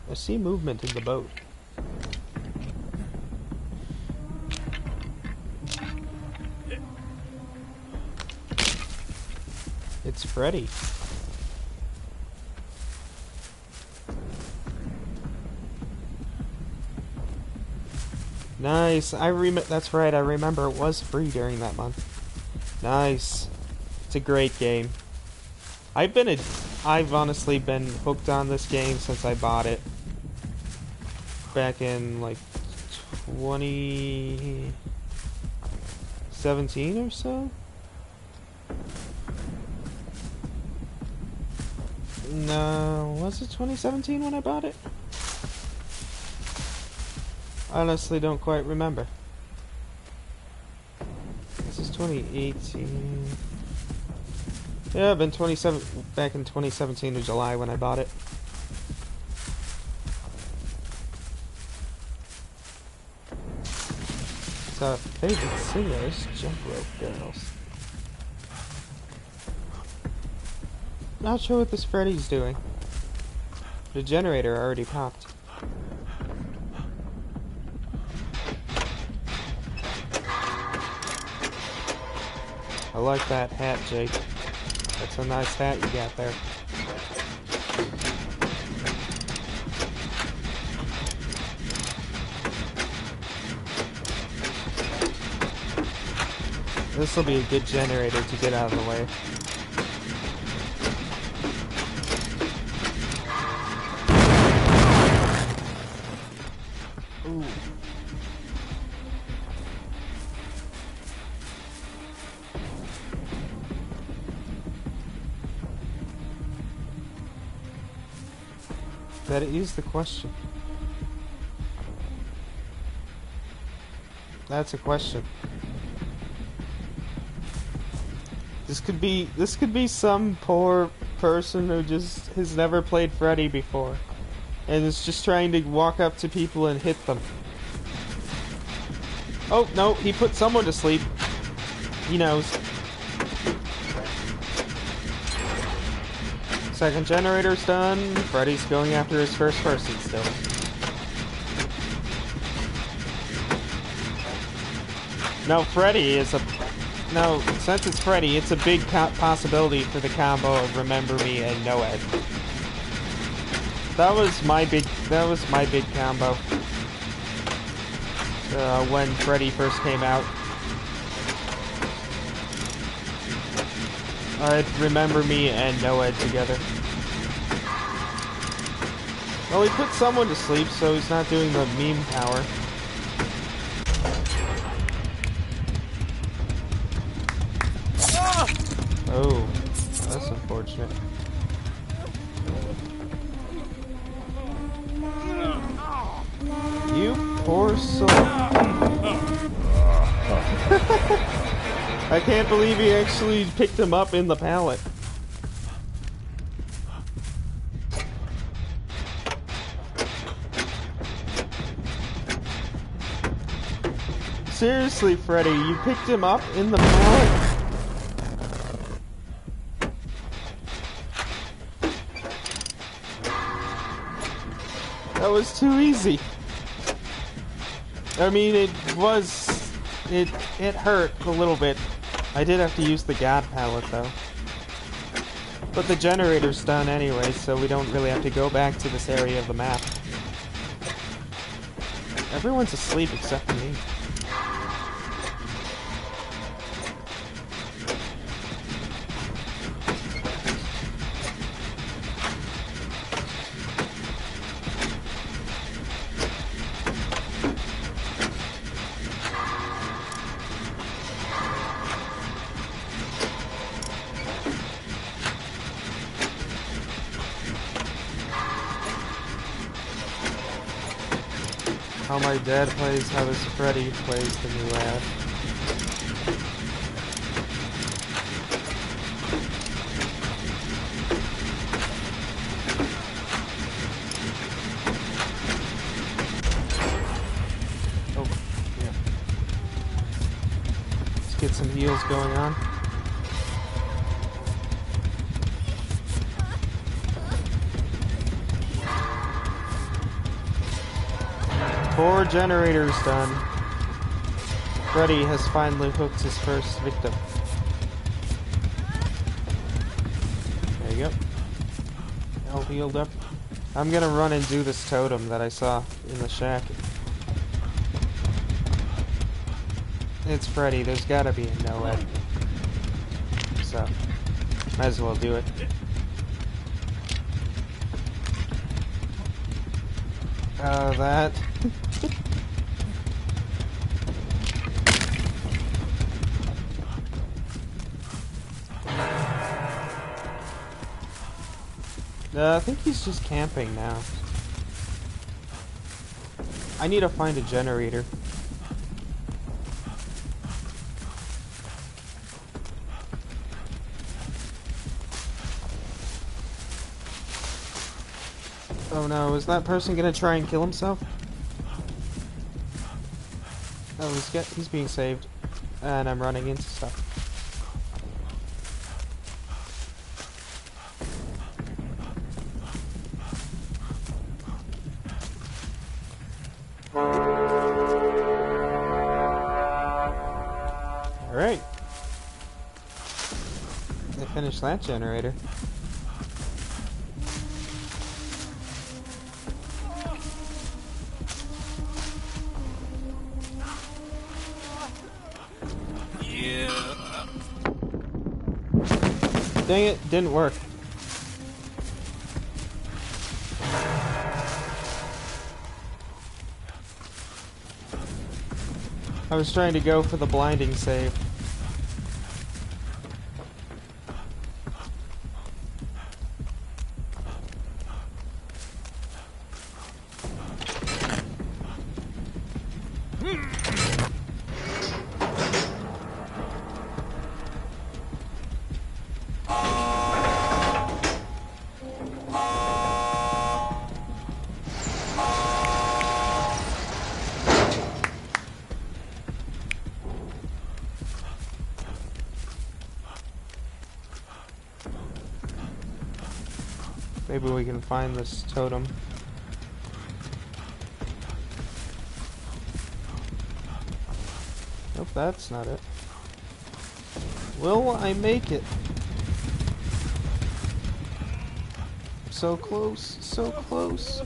I see movement in the boat. It's Freddy. Nice. That's right. I remember it was free during that month. Nice. It's a great game. I've honestly been hooked on this game since I bought it. Back in like 2017 or so? No, was it 2017 when I bought it? I honestly don't quite remember. This is 2018. Yeah, back in 2017 in July when I bought it. So, favorite singers, Jump Rope Girls. Not sure what this Freddy's doing. The generator already popped. I like that hat, Jake. That's a nice hat you got there. This will be a good generator to get out of the way. Ooh. That is the question. That's a question. This could be some poor person who just has never played Freddy before and is just trying to walk up to people and hit them. Oh, no, he put someone to sleep. He knows. Second generator's done. Freddy's going after his first person still. No, Freddy is a... No, since it's Freddy, it's a big possibility for the combo of Remember Me and Noed. That was my big combo. When Freddy first came out. I'd Remember Me and Noed together. Well, he put someone to sleep, so he's not doing the meme power. Oh, that's unfortunate. You poor soul. I can't believe he actually picked him up in the pallet. Seriously, Freddy, you picked him up in the pallet? That was too easy. I mean, it hurt a little bit. I did have to use the God pallet, though. But the generator's done anyway, so we don't really have to go back to this area of the map. Everyone's asleep except for me. How my dad plays, how this Freddy plays the new ad. Oh, yeah. Let's get some heals going on. Four generators done. Freddy has finally hooked his first victim. There you go. All healed up. I'm gonna run and do this totem that I saw in the shack. It's Freddy, there's gotta be a Noed. So, might as well do it. That. I think he's just camping now. I need to find a generator. Oh no, is that person gonna try and kill himself? Oh, he's being saved. And I'm running into stuff. Alright. I finished that generator. Dang it, didn't work. I was trying to go for the blinding save. Maybe we can find this totem. Nope, that's not it. Will I make it? So close, so close.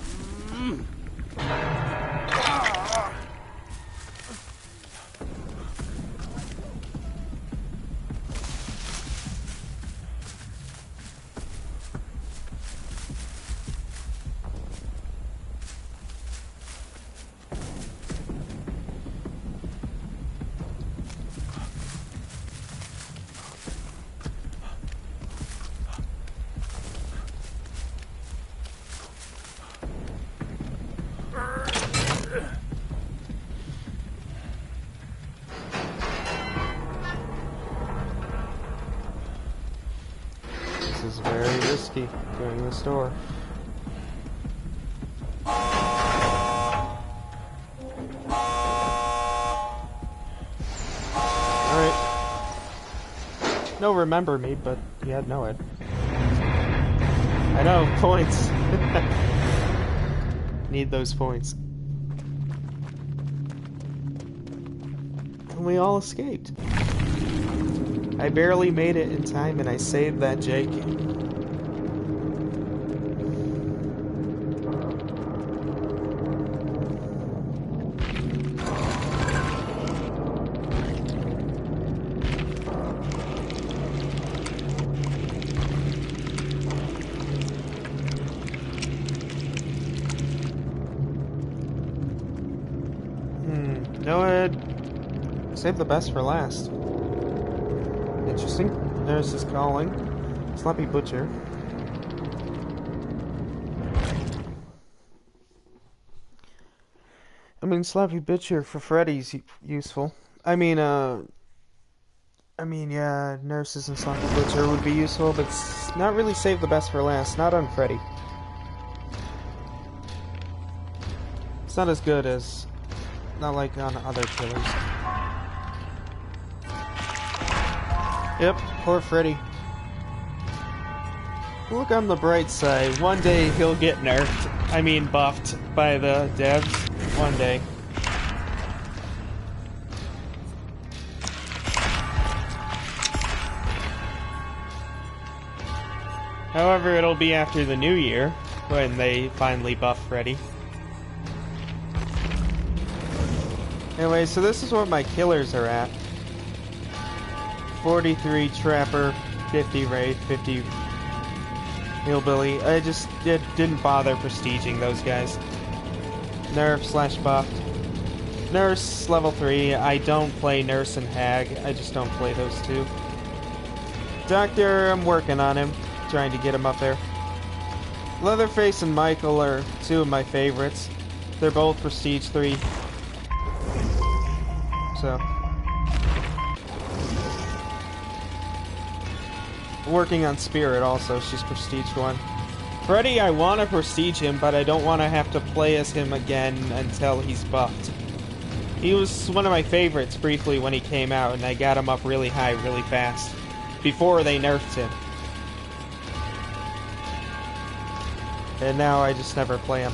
This is very risky, doing this door. Alright. No remember me, but he had no it. I know, points. Need those points. And we all escaped. I barely made it in time and I saved that Jake. No, I'd save the best for last. Interesting. There's his calling. Sloppy Butcher. I mean, Sloppy Butcher for Freddy's useful. I mean, yeah, Nurses and Sloppy Butcher would be useful, but not really save the best for last. Not on Freddy. It's not as good as, not like on other killers. Yep, poor Freddy. Look on the bright side. One day he'll get nerfed. I mean buffed by the devs. One day. However, it'll be after the new year when they finally buff Freddy. Anyway, so this is what my killers are at. 43 Trapper, 50 Wraith, 50 Hillbilly. I just didn't bother prestiging those guys. Nerf / buffed. Nurse, level 3. I don't play Nurse and Hag. I just don't play those two. Doctor, I'm working on him. Trying to get him up there. Leatherface and Michael are two of my favorites. They're both Prestige 3. So... working on Spirit also, she's Prestige 1. Freddy, I want to prestige him, but I don't want to have to play as him again until he's buffed. He was one of my favorites briefly when he came out, and I got him up really high really fast. Before they nerfed him. And now I just never play him.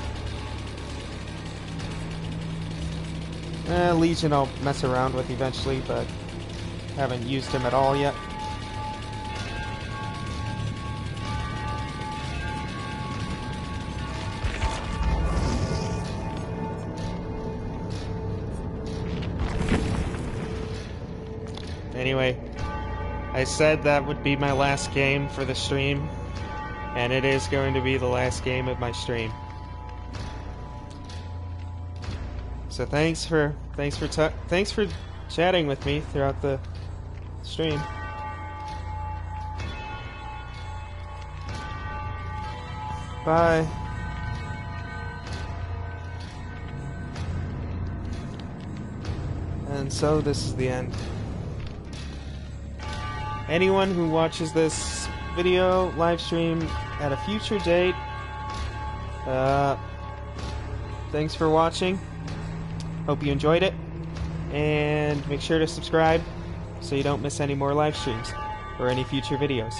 Legion I'll mess around with eventually, but haven't used him at all yet. Anyway, I said that would be my last game for the stream, and it is going to be the last game of my stream. So thanks for chatting with me throughout the stream. Bye. And so this is the end. Anyone who watches this video live stream at a future date, thanks for watching. Hope you enjoyed it, and make sure to subscribe so you don't miss any more live streams or any future videos.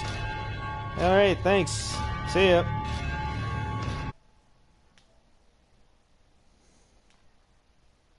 Alright, thanks. See ya.